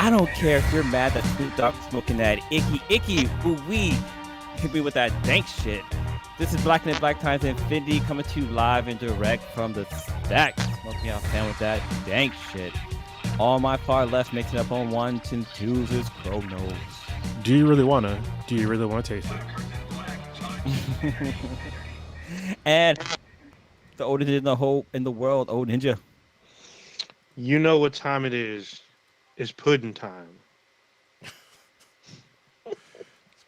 I don't care if you're mad that Snoop Dogg smoking that icky ooh-wee. Hit me with that dank shit. This is Black and Black Times Infinity coming to you live and direct from the stack. Smoking out fan with that dank shit. On my far left, mixing up on ones and twos is Chronos. Do you really wanna taste it? And the oldest in the world, old ninja. You know what time it is? It's pudding time. It's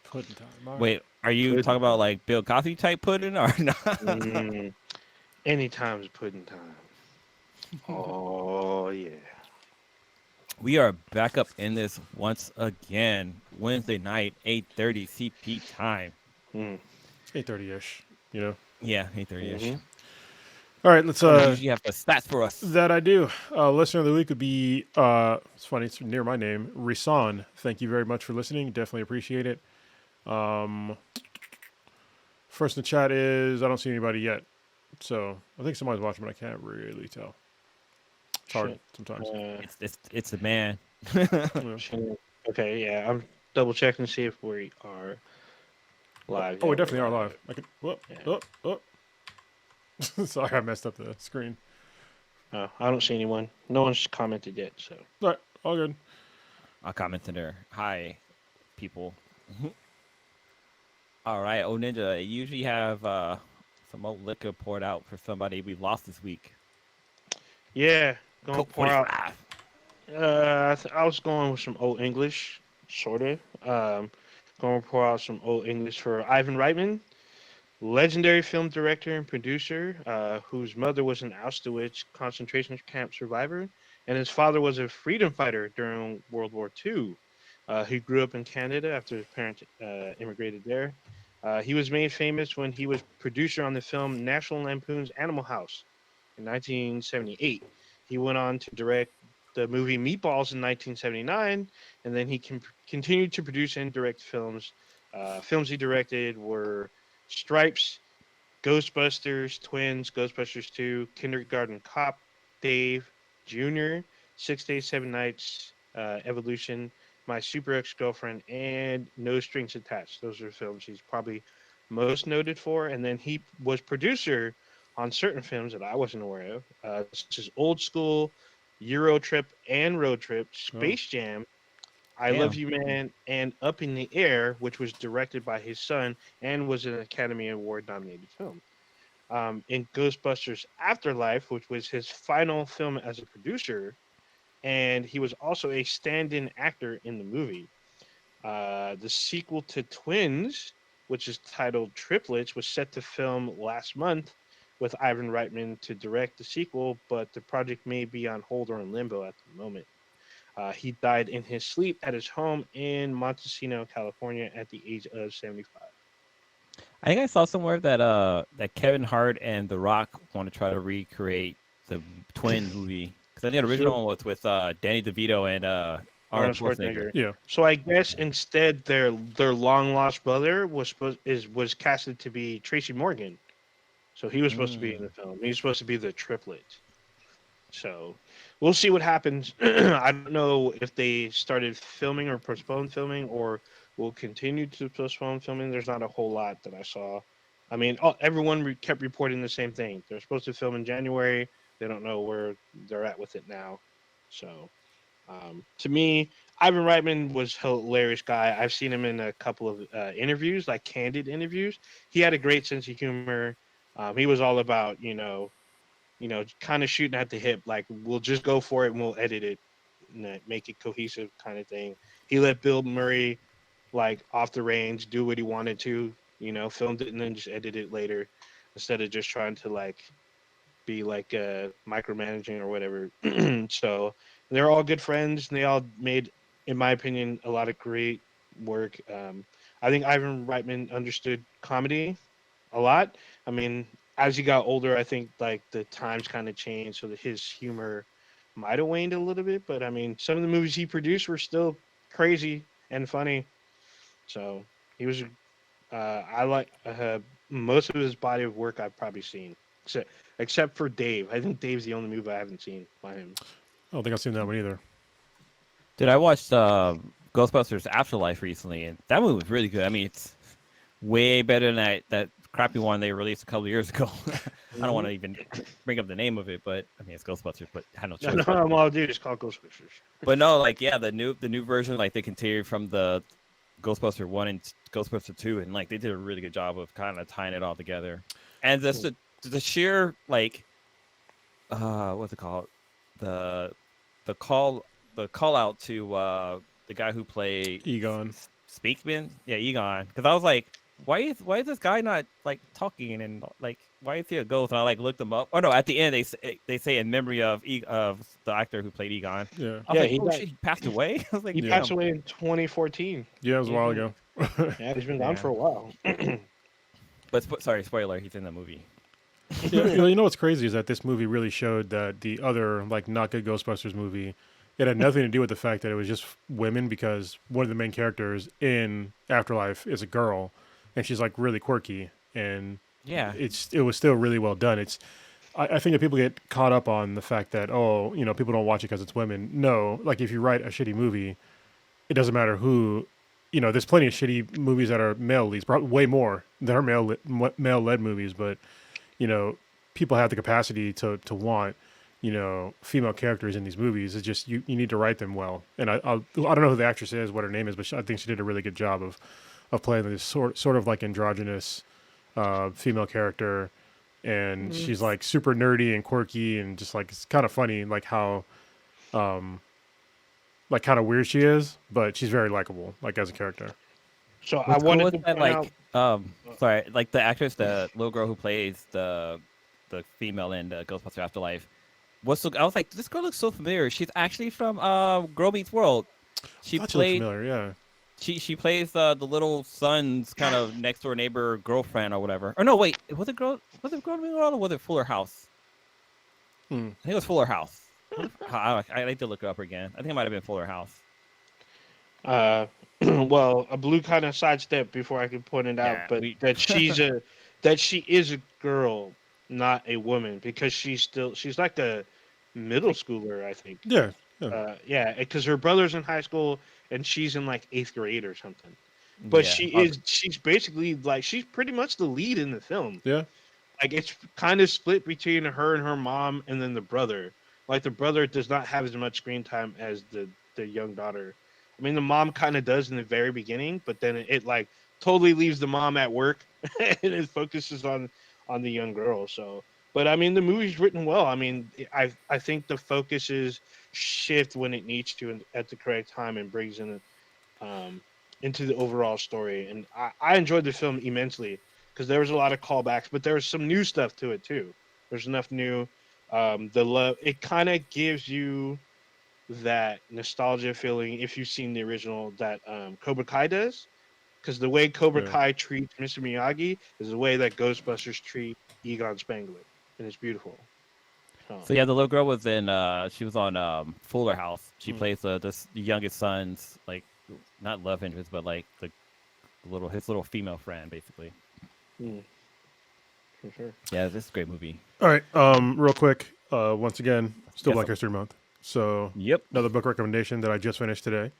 pudding time. Right. Wait, are you pudding talking about time. like Bill Cosby type pudding or not? Anytime's pudding time. Oh yeah. We are back up in this once again. Wednesday night, 8:30 CP time. 8:30-ish, you know? Yeah, 8:30-ish. Mm-hmm. All right, let's... You usually have the stats for us. That I do. Listener of the week would be, it's funny, it's near my name, Risan. Thank you very much for listening. Definitely appreciate it. First in the chat is, I don't see anybody yet. So, I think somebody's watching, but I can't really tell. It's hard sometimes. It's a man. Okay, yeah, I'm double checking to see if we are live. Oh, we definitely are live. I can. Sorry, I messed up the screen. I don't see anyone. No one's commented yet. So. All right, all good. I'll comment in there. Hi, people. All right, oh Ninja. You usually have some old liquor poured out for somebody we lost this week. Yeah. Going pour out. I was going with some Old English, sort of. Going to pour out some Old English for Ivan Reitman, legendary film director and producer, whose mother was an Auschwitz concentration camp survivor, and his father was a freedom fighter during World War II. He grew up in Canada after his parents immigrated there. He was made famous when he was producer on the film National Lampoon's Animal House in 1978. He went on to direct the movie Meatballs in 1979, and then he continued to produce and direct films. Films he directed were Stripes, Ghostbusters, Twins, Ghostbusters 2, Kindergarten Cop, Dave, Jr., 6 Days, 7 Nights, Evolution, My Super Ex-Girlfriend, and No Strings Attached. Those are films he's probably most noted for. And then he was producer on certain films that I wasn't aware of, such as Old School, Euro Trip and Road Trip, Space Jam, I Love You Man, and Up in the Air, which was directed by his son and was an Academy Award nominated film. In Ghostbusters Afterlife, which was his final film as a producer, and he was also a stand-in actor in the movie. The sequel to Twins, which is titled Triplets, was set to film last month with Ivan Reitman to direct the sequel, but the project may be on hold or in limbo at the moment. He died in his sleep at his home in Montecito, California, at the age of 75. I think I saw somewhere that Kevin Hart and The Rock want to try to recreate the Twin movie, because I think the original one was with Danny DeVito and Arnold Schwarzenegger. Yeah. So I guess instead their long lost brother was casted to be Tracy Morgan. So he was supposed to be in the film. He was supposed to be the triplet. So we'll see what happens. I don't know if they started filming or postponed filming or will continue to postpone filming. There's not a whole lot that I saw. I mean, everyone kept reporting the same thing. They're supposed to film in January. They don't know where they're at with it now. So to me, Ivan Reitman was a hilarious guy. I've seen him in a couple of interviews, like candid interviews. He had a great sense of humor. He was all about, kind of shooting at the hip. Like, we'll just go for it and we'll edit it and make it cohesive kind of thing. He let Bill Murray, like, off the range, do what he wanted to, filmed it and then just edit it later instead of just trying to, like, be, like, micromanaging or whatever. So they're all good friends, and they all made, in my opinion, a lot of great work. I think Ivan Reitman understood comedy a lot. I mean, as he got older, I think like the times kind of changed, so that his humor might have waned a little bit. But I mean, some of the movies he produced were still crazy and funny. So he was. I like most of his body of work I've probably seen, except for Dave. I think Dave's the only movie I haven't seen by him. I don't think I've seen that one either. Dude, I watched Ghostbusters Afterlife recently, and that movie was really good. I mean, it's way better than that crappy one they released a couple years ago. I don't want to even bring up the name of it, but I mean it's Ghostbusters, but I had no choice. No, I'm all dude. It's called Ghostbusters. But no, like yeah, the new version, like they continued from the Ghostbuster 1 and Ghostbuster 2, and like they did a really good job of kind of tying it all together. And just the sheer like what's it called, the the call out to the guy who played Egon. Speakman, yeah, Egon, because I was like, why is this guy not like talking, and like why is he a ghost? And I like looked him up. Oh no, at the end they say in memory of the actor who played Egon. Yeah. I was like, oh shit, he passed away. I was like, he passed away in 2014. Yeah, it was a while ago. Yeah, he's been gone for a while. But sorry, spoiler, he's in the movie. Yeah, you know what's crazy is that this movie really showed that the other like not good Ghostbusters movie, it had nothing to do with the fact that it was just women, because one of the main characters in Afterlife is a girl, and she's like really quirky, and Yeah, it was still really well done. I think that people get caught up on the fact that people don't watch it because it's women. No, like if you write a shitty movie, it doesn't matter who. There's plenty of shitty movies that are male leads, probably way more that are male led movies, but people have the capacity to want, female characters in these movies. It's just you need to write them well. And I don't know who the actress is, what her name is, but I think she did a really good job of playing this sort of like androgynous female character. And she's like super nerdy and quirky, and just like it's kind of funny, like how like kind of weird she is, but she's very likable, like as a character. So what's I wanted cool to is that, point out. sorry, like the actress, the little girl who plays the female in Ghostbusters Afterlife. I was like, this girl looks so familiar. She's actually from Girl Meets World. She Thought played. she looked familiar, yeah. She plays the little son's kind of next door neighbor girlfriend or whatever. Or no, wait, was it Girl Meets World or was it Fuller House? I think it was Fuller House. I like to look it up again. I think it might have been Fuller House. Well, a blue kind of sidestep before I could point it out, but that she is a girl, not a woman, because she's like a middle schooler, I think. Yeah. Yeah, because her brother's in high school and she's in like 8th grade or something. But she's basically like, she's pretty much the lead in the film. Yeah. Like it's kind of split between her and her mom, and then the brother. Like the brother does not have as much screen time as the young daughter. I mean, the mom kind of does in the very beginning, but then it like totally leaves the mom at work and it focuses on the young girl. So, but I mean, the movie's written well. I mean, I think the focuses shift when it needs to and at the correct time, and brings in into the overall story. And I enjoyed the film immensely because there was a lot of callbacks, but there was some new stuff to it too. There's enough new. The love, it kind of gives you that nostalgia feeling if you've seen the original that Cobra Kai does, because the way Cobra Kai treats Mr. Miyagi is the way that Ghostbusters treat Egon Spengler, and it's beautiful. So yeah, the little girl was in. She was on Fuller House. She plays the youngest son's like not love interest, but like his little female friend, basically. For sure. Yeah, this is a great movie. All right. Real quick. Once again, still Black History Month. So yep, another book recommendation that I just finished today.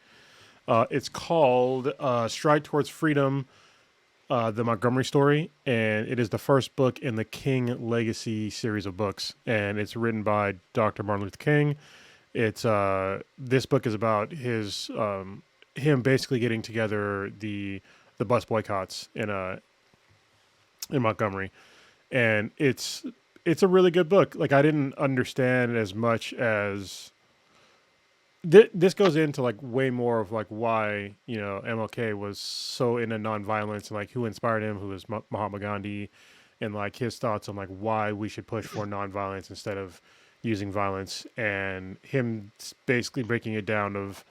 It's called Stride Towards Freedom, the Montgomery story, and it is the first book in the King Legacy series of books, and it's written by Dr. Martin Luther King. It's this book is about his him basically getting together the bus boycotts in Montgomery, and it's a really good book. Like I didn't understand as much as this goes into like way more of like why MLK was so into nonviolence, and like who inspired him, who was Mahatma Gandhi, and like his thoughts on like why we should push for nonviolence instead of using violence, and him basically breaking it down of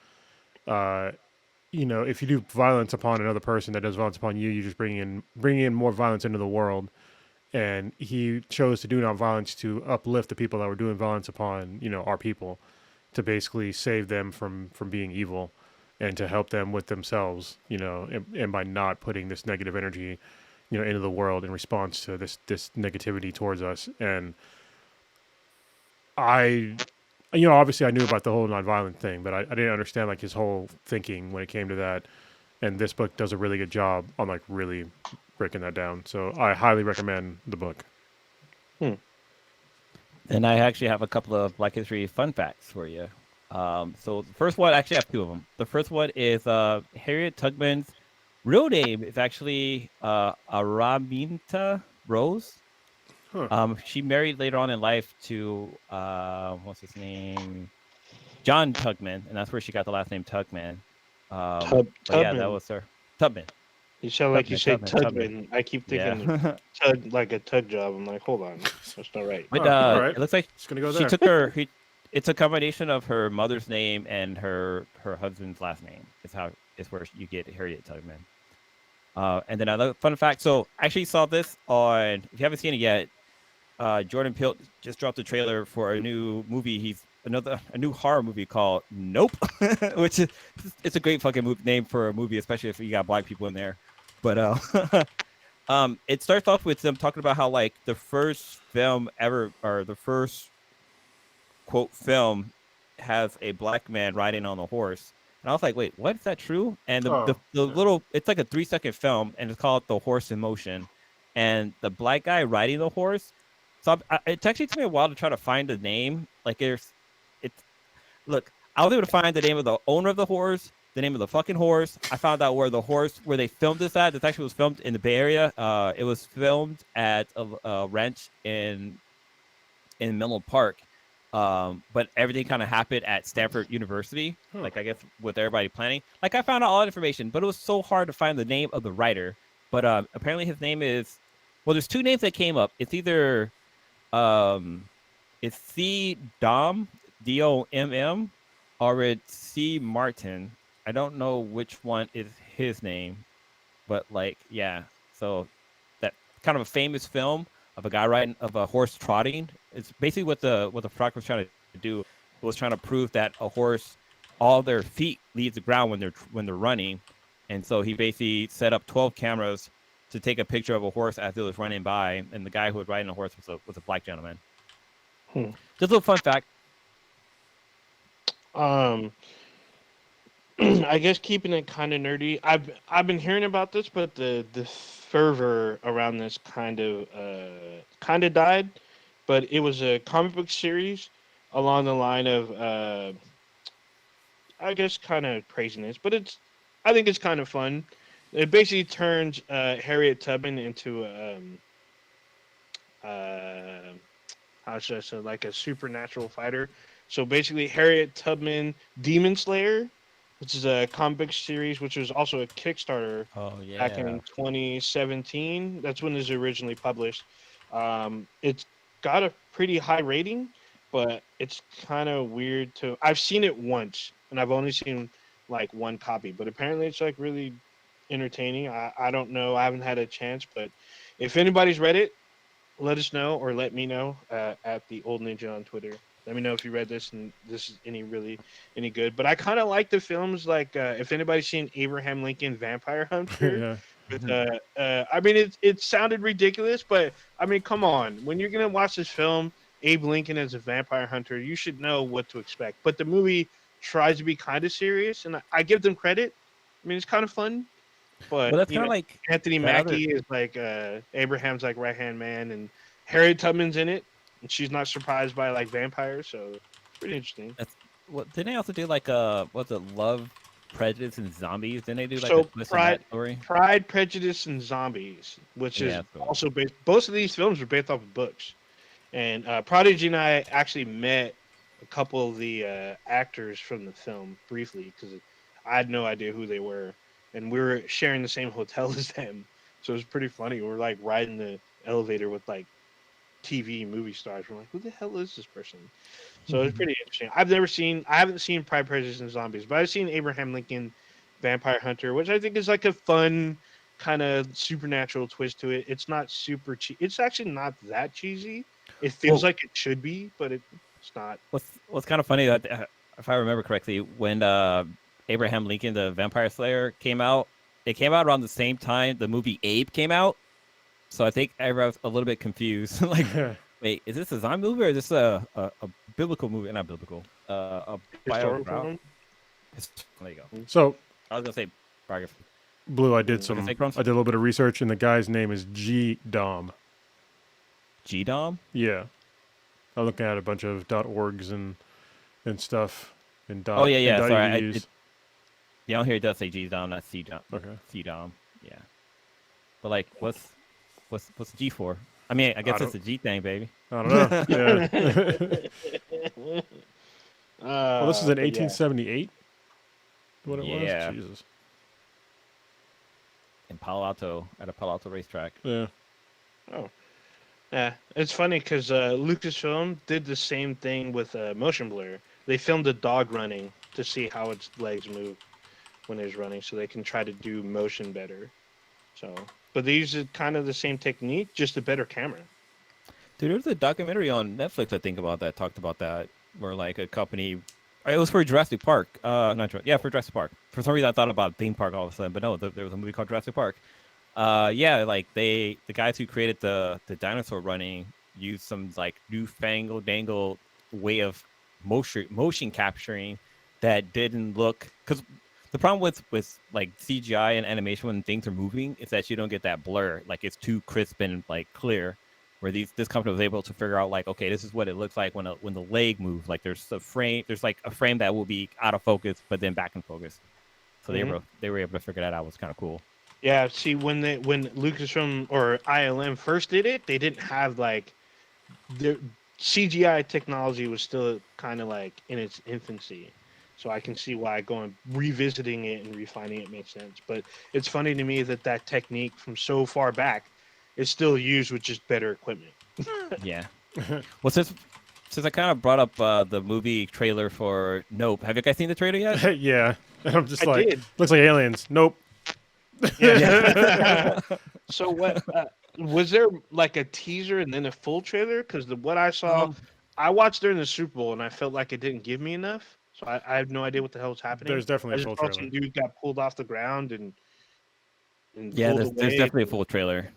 if you do violence upon another person that does violence upon you, you just bring in more violence into the world. And he chose to do nonviolence to uplift the people that were doing violence upon our people, to basically save them from being evil, and to help them with themselves, and by not putting this negative energy, into the world in response to this negativity towards us. And I Obviously I knew about the whole nonviolent thing, but I didn't understand like his whole thinking when it came to that. And this book does a really good job on like really breaking that down. So I highly recommend the book. And I actually have a couple of Black History fun facts for you. So the first one, actually, I have two of them. The first one is Harriet Tubman's real name is actually Araminta Rose. Huh. She married later on in life to what's his name, John Tubman, and that's where she got the last name Tubman. But yeah, that Tubman. was her. Tubman. You sound like you say Tubman. Tubman. I keep thinking Yeah. tug like a tug job. I'm like, hold on, that's not right. But all right. it looks like Just gonna go she there. took her. It's a combination of her mother's name and her husband's last name. Is where you get Harriet Tubman. And then another fun fact. So I actually saw this on. If you haven't seen it yet, Jordan Peele just dropped a trailer for a new movie. A new horror movie called Nope, which is it's a great fucking name for a movie, especially if you got black people in there. But it starts off with them talking about how like the first film ever, or the first quote film, has a black man riding on a horse. And I was like, wait, what? Is that true? And the little, it's like a 3-second film, and it's called The Horse in Motion. And the black guy riding the horse. So it actually took me a while to try to find the name. Like look, I was able to find the name of the owner of the horse, the name of the fucking horse. I found out where they filmed this at. This actually was filmed in the Bay Area. It was filmed at a ranch in Menlo Park. But everything kind of happened at Stanford University. Like, I guess with everybody planning. Like, I found out all that information, but it was so hard to find the name of the writer. But apparently his name is, well, there's two names that came up. It's either it's C. Dom, Domm, or it's C. Martin. I don't know which one is his name, but like, yeah. So that kind of a famous film of a guy riding, of a horse trotting. It's basically what the photographer was trying to do, was trying to prove that a horse, all their feet leave the ground when they're running, and so he basically set up 12 cameras to take a picture of a horse as it was running by, and the guy who was riding the horse was a black gentleman. Just a little fun fact. I guess keeping it kind of nerdy. I've been hearing about this, but the fervor around this kind of died. But it was a comic book series along the line of I guess kind of craziness, but I think it's kind of fun. It basically turns Harriet Tubman into how should I say, like a supernatural fighter. So basically, Harriet Tubman Demon Slayer, which is a comic book series, which was also a Kickstarter back in 2017. That's when it was originally published. It's got a pretty high rating, but it's kind of weird to. I've seen it once, and I've only seen like one copy, but apparently it's like really entertaining. I don't know. I haven't had a chance, but if anybody's read it, let us know, or let me know at the Old Ninja on Twitter. Let me know if you read this and this is any good. But I kind of like the films. Like if anybody's seen Abraham Lincoln Vampire Hunter, with, I mean it sounded ridiculous, but I mean come on, when you're gonna watch this film, Abe Lincoln as a vampire hunter, you should know what to expect. But the movie tries to be kind of serious, and I give them credit. I mean it's kind of fun. But that's kind of like Anthony Mackie is like Abraham's like right hand man, and Harriet Tubman's in it, and she's not surprised by like vampires, so pretty interesting. That's what didn't they also do like what's it, Love, Prejudice, and Zombies? Didn't they do like So a twist in that story? Pride, Prejudice, and Zombies, which is also based. Both of these films are based off of books, and Prodigy and I actually met a couple of the actors from the film briefly because I had no idea who they were. And we were sharing the same hotel as them, so it was pretty funny. We're like riding the elevator with like TV movie stars. We're like, who the hell is this person? So it's pretty interesting. I haven't seen Pride, Prejudice, and Zombies, but I've seen Abraham Lincoln Vampire Hunter, which I think is like a fun kind of supernatural twist to it. It's not super cheesy. It's actually not that cheesy. It feels like it should be, but it's not. What's kind of funny that if I remember correctly, when Abraham Lincoln, the Vampire Slayer, came out, it came out around the same time the movie Abe came out. So I think I was a little bit confused. Like, Wait, is this a zombie movie or is this a biblical movie? Not biblical. A Historical biography. film? There you go. So, I was gonna say biography. Blue, I did Gonna some. say Crumbs? I did a little bit of research, and the guy's name is G Dom. G-Dom? Yeah, I'm looking at a bunch of .orgs and stuff and Oh yeah. and Sorry, .edus. yeah, on here it does say G-Dom, not C-Dom. Okay. C-Dom. Yeah. But like, what's G for? I mean, I guess it's a G thing, baby. I don't know. Yeah. Well, this is in But yeah. 1878. What it Yeah. was? Jesus. In Palo Alto, at a Palo Alto racetrack. Yeah. Oh, yeah. It's funny because Lucasfilm did the same thing with motion blur. They filmed a dog running to see how its legs move when it's running, so they can try to do motion better. So, but they use kind of the same technique, just a better camera. Dude, there's a documentary on Netflix I think about that talked about that, where like a company, it was for Jurassic Park. For Jurassic Park. For some reason I thought about theme park all of a sudden, but no, there was a movie called Jurassic Park. Like the guys who created the dinosaur running used some like newfangled dangled way of motion capturing that didn't look, because the problem with like CGI and animation when things are moving is that you don't get that blur, like it's too crisp and like clear. Where this company was able to figure out like, okay, this is what it looks like when the leg moves. Like there's a frame that will be out of focus but then back in focus. So they were able to figure that out. It was kind of cool. Yeah, see, when Lucasfilm or ILM first did it, they didn't have like the CGI technology was still kind of like in its infancy. So I can see why revisiting it and refining it makes sense. But it's funny to me that technique from so far back is still used with just better equipment. Yeah. Well, since I kind of brought up the movie trailer for Nope, have you guys seen the trailer yet? Yeah. I'm just I like, did. looks like aliens. Nope. Yeah. So what was there like a teaser and then a full trailer? Because what I saw, I watched during the Super Bowl and I felt like it didn't give me enough. So I have no idea what the hell was happening. There's definitely a full trailer. Some dude got pulled off the ground and Yeah, pulled there's away. definitely a full trailer.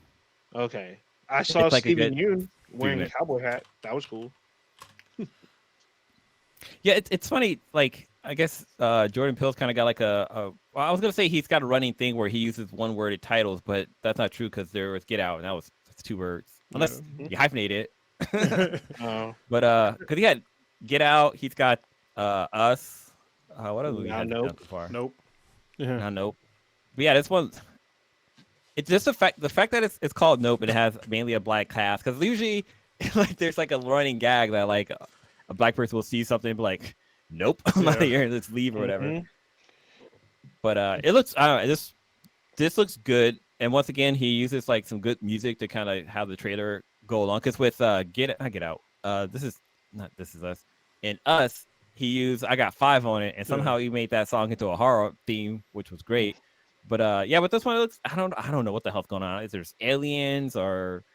Okay, I saw like Steven Yeun wearing a minute. cowboy hat. That was cool. Yeah, it's funny. Like, I guess Jordan Peele's kind of got like well, I was gonna say he's got a running thing where he uses one-worded titles, but that's not true because there was Get Out, and that's 2 words. Unless you hyphenate it. But because he had Get Out, he's got Us. What other movie? Nope. Nope. Yeah. Nope. But yeah, this one. It's just the fact that it's called Nope and it has mainly a black cast, because usually like there's like a running gag that like a black person will see something and be like, nope, I'm not here, let's leave or whatever. But it looks, I don't know, this looks good, and once again he uses like some good music to kind of have the trailer go along, because with Get Out, This Is Us, and Us, he used I Got 5 on it, and somehow he made that song into a horror theme, which was great. But yeah, with this one, it looks, I don't know what the hell's going on. Is there's aliens, or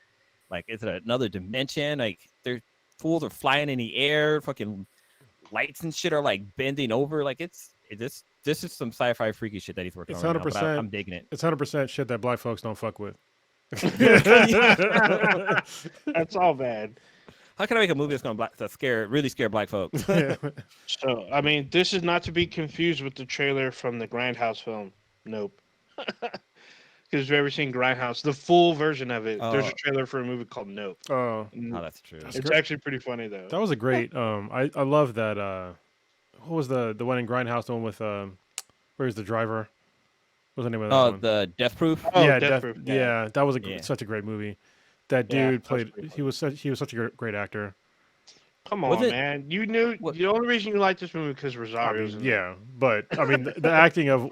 like is it another dimension? Like their fools are flying in the air, fucking lights and shit are like bending over. Like this is some sci-fi freaky shit that he's working It's on right 100%. now, but I'm digging it. It's 100% shit that black folks don't fuck with. That's all bad. How can I make a movie that's gonna really scare black folks? So I mean, this is not to be confused with the trailer from the Grindhouse film. Nope. Because if you've ever seen Grindhouse, the full version of it, there's a trailer for a movie called Nope. Oh, that's true. It's actually pretty funny though. that was a great. I love that. What was the one in Grindhouse? The one with where's the driver? What's the name of that one? The Death Proof. Oh, yeah, Death Proof. yeah, that was such a great movie. That dude played. That was He was such a great actor. Come on, man. You knew the only reason you liked this movie because Rosario's in it. Yeah, but I mean the acting of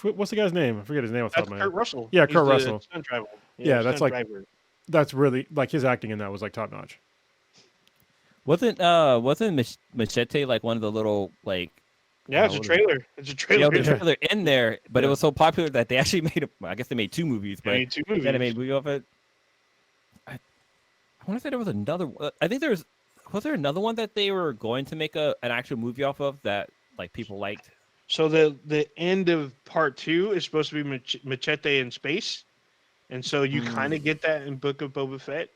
what's the guy's name? I forget his name off the top That's of my Kurt head. Russell. Yeah, He's Kurt the Russell. stunt driver. Yeah, that's stunt like driver. that's really like his acting in that was like top notch. Wasn't Machete like one of the little like? Yeah, it's a trailer. It's a trailer. Yeah, the trailer in there, but it was so popular that they actually made I guess they made 2 movies, but They made 2 movies. then they made a movie off it. I want to say there was another. I think was there another one that they were going to make an actual movie off of that like people liked. So the end of part 2 is supposed to be Machete in space, and so you kind of get that in Book of Boba Fett.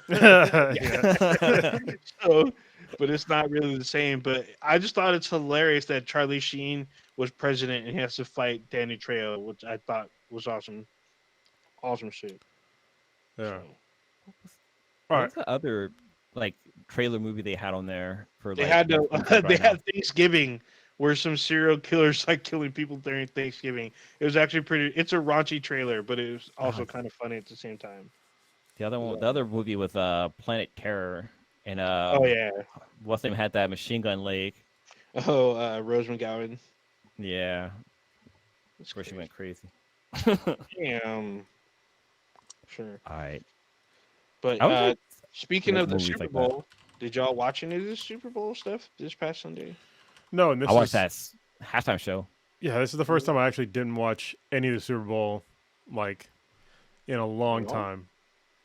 Yeah. So, but it's not really the same. But I just thought it's hilarious that Charlie Sheen was president and he has to fight Danny Trejo, which I thought was awesome. Awesome shit. Yeah. So All What right. was the other like trailer movie they had on there for they like had what's to, coming up they right now? had Thanksgiving where some serial killers like killing people during Thanksgiving. It was actually pretty. It's a raunchy trailer, but it was Uh, also kind of funny at the same time. the other one, the Yeah. other movie was Planet Terror, and Oh yeah. what's name had that machine gun leg. Oh, Rose McGowan. Yeah, That's where she crazy. went crazy. Damn. Sure. All right, But I was like speaking like of the movies Super like that. Bowl, did y'all watch any of the Super Bowl stuff this past Sunday? No, and I this watched is that halftime show. yeah, this is the first time I actually didn't watch any of the Super Bowl like in a long At all? time.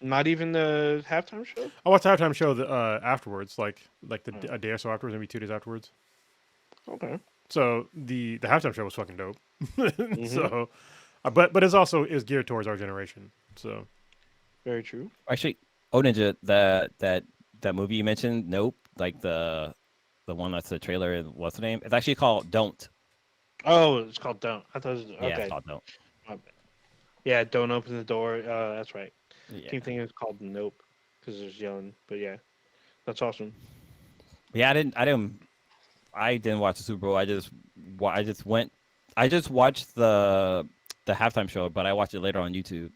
Not even the halftime show? I watched the halftime show afterwards, Oh, a day or so afterwards, maybe 2 days afterwards. okay. So the halftime show was fucking dope. Mm-hmm. So, but it's also is geared towards our generation. So Very true. Actually, oh Ninja, that movie you mentioned, Nope, like the one that's the trailer. What's the name? It's actually called Don't. Oh, it's called Don't. I thought it was Yeah, it's okay. called Don't. My bad. Yeah, Don't Open the Door. That's right. Yeah, Keep thinking it's called Nope because there's yelling. But yeah, that's awesome. yeah. I didn't watch the Super Bowl. I just watched the halftime show, but I watched it later on YouTube.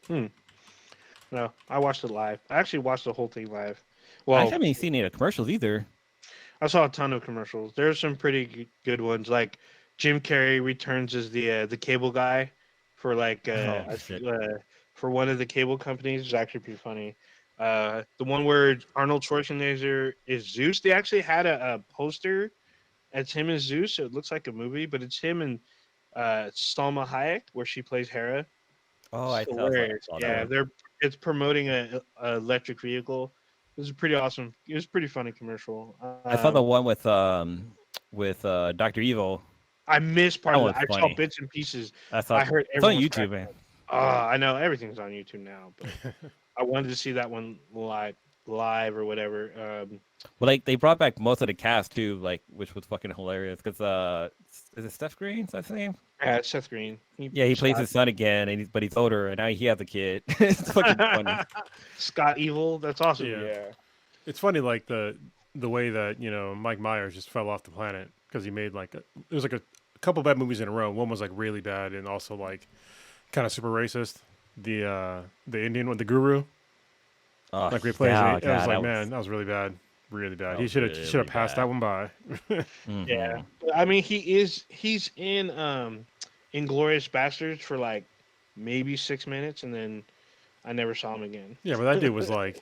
Hmm. No, I watched it live. I actually watched the whole thing live. I Well, haven't seen any of the commercials either. I saw a ton of commercials. There's some pretty good ones. Like Jim Carrey returns as the cable guy for like Oh shit! for one of the cable companies. It's actually pretty funny. The one where Arnold Schwarzenegger is Zeus. They actually had a poster. It's him as Zeus. So it looks like a movie, but it's him and Salma Hayek, where she plays Hera. Oh, It's hilarious. saw that Yeah, one. it's promoting a electric vehicle. It was pretty awesome. It was a pretty funny commercial. I saw the one with Doctor Evil. I missed part That of it. one's I saw funny. bits and pieces. I I thought heard it's on everyone's YouTube, cracking man. up. I know everything's on YouTube now, but I wanted to see that one live or whatever. Well, like they brought back most of the cast too, like which was fucking hilarious. Cause is it Steph Green? Is that his name? Yeah, Seth Green. Yeah, he plays Scott. his son again, and but he's older, and now he has a kid. It's fucking funny. Scott Evil. That's awesome. yeah, Yeah. it's funny like the way that Mike Myers just fell off the planet because he made it was like a couple bad movies in a row. One was like really bad and also like kind of super racist. The Indian one, the Guru, Oh, like replays yeah, it. I was God, like, man, that was really bad. that He was should have really passed bad. that one by. Yeah. Mhm. I mean, he's in Inglorious Bastards for like maybe 6 minutes, and then I never saw him again. Yeah, but that dude was like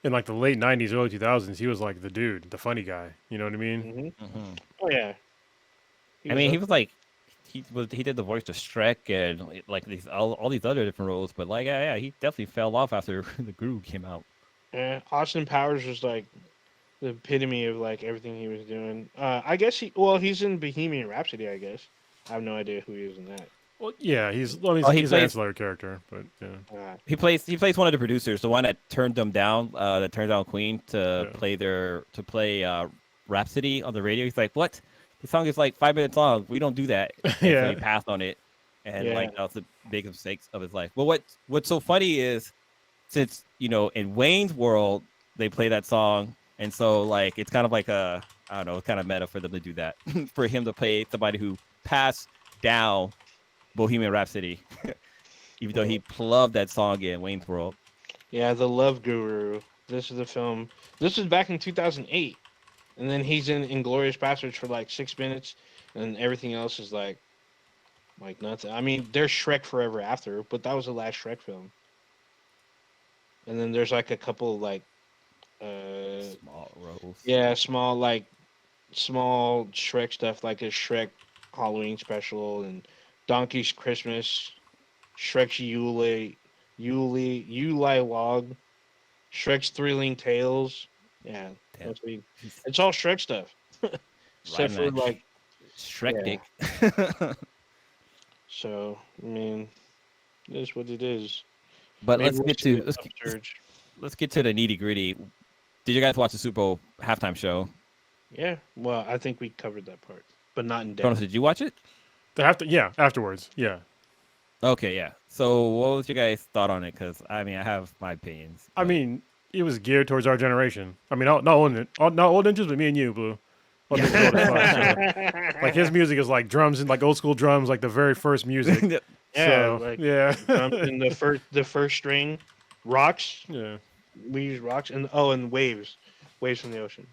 in like the late '90s, early 2000s. He was like the dude, the funny guy. You know what I mean? Hmm. Mhm. Oh yeah. I mean, he up was like, he did the voice of Shrek and like these all these other different roles, but like yeah, he definitely fell off after the Guru came out. Yeah, Austin Powers was like the epitome of like everything he was doing. I guess he's in Bohemian Rhapsody. I guess I have no idea who he is in that. Well, yeah, Oh, he he's an plays ancillary character, but yeah, Uh, he plays one of the producers, the one that turned them down, that turned down Queen to yeah. play Rhapsody on the radio. He's like, what? The song is like 5 minutes long. We don't do that. And so Yeah. he passed on it, and Yeah. like that was the biggest mistake of his life. But what's so funny is since in Wayne's World they play that song, and so like it's kind of like I don't know, it's kind of meta for them to do that for him to play somebody who passed down Bohemian Rhapsody, even though he loved that song in Wayne's World. yeah, The Love Guru. This is the film. This was back in 2008, and then he's in Inglorious Bastards for like 6 minutes, and everything else is like nothing. I mean, there's Shrek Forever After, but that was the last Shrek film. And then there's like a couple like Small roles. yeah, small Shrek stuff like a Shrek Halloween special and Donkey's Christmas, Shrek's Yule Log, Shrek's Thrilling Tales. Yeah, Damn. it's all Shrek stuff. Except for Riding that like Shrek yeah. dick. So, I mean, it is what it is. But Maybe let's we'll get see to an upsurge. let's get to the nitty gritty. Did you guys watch the Super Bowl halftime show? Yeah, well, I think we covered that part, but not in Cronus, depth. did you watch it? They have to, yeah, afterwards, yeah. Okay, yeah. So what was your guys' thought on it? Because I mean, I have my opinions. I but- mean, it was geared towards our generation. I mean, not old ninjas, but me and you, Blue. Old ninjas old as fuck, so. Like his music is like drums and like old school drums, like the very first music. Yeah, So, like yeah, drums in the first string, rocks. yeah, We use rocks and waves from the ocean.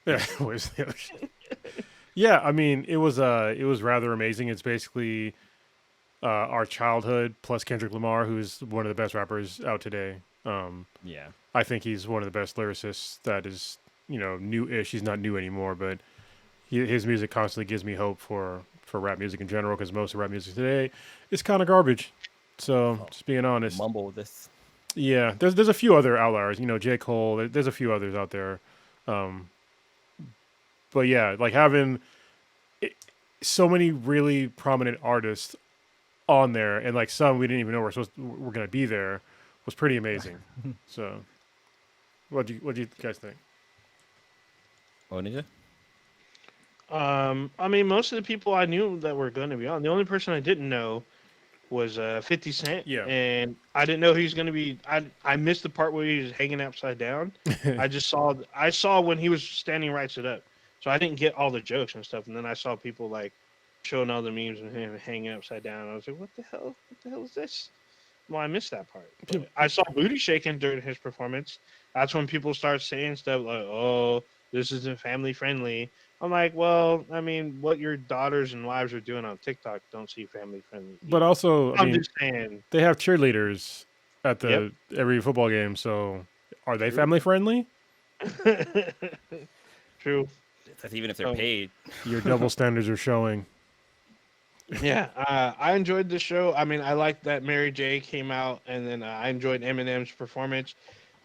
yeah. Where's the ocean? Yeah, I mean, it was rather amazing. It's basically our childhood plus Kendrick Lamar, who's one of the best rappers out today. yeah. I think he's one of the best lyricists that is, new-ish. He's not new anymore, but his music constantly gives me hope for rap music in general, because most of rap music today is kind of garbage. So, just being honest. Mumble this. Yeah, there's a few other outliers. J. Cole. There's a few others out there. But yeah, like having so many really prominent artists on there, and like some we didn't even know we're gonna be there, was pretty amazing. So, what do you guys think? Oh, Ninja? I mean, most of the people I knew that were going to be on. The only person I didn't know was 50 Cent. Yeah. And I didn't know he was going to be. I missed the part where he was hanging upside down. I saw when he was standing right side up. So I didn't get all the jokes and stuff. And then I saw people like showing all the memes and him hanging upside down. I was like, what the hell? What the hell is this? Well, I missed that part. But I saw booty shaking during his performance. That's when people start saying stuff like, "Oh, this isn't family friendly." I'm like, well, I mean, what your daughters and wives are doing on TikTok don't see family friendly. But also, I I'm mean, just saying. they have cheerleaders at every football game. So, are they family friendly? True. That's even if they're paid. Your double standards are showing. Yeah, I enjoyed the show. I mean, I liked that Mary J came out, and then I enjoyed Eminem's performance.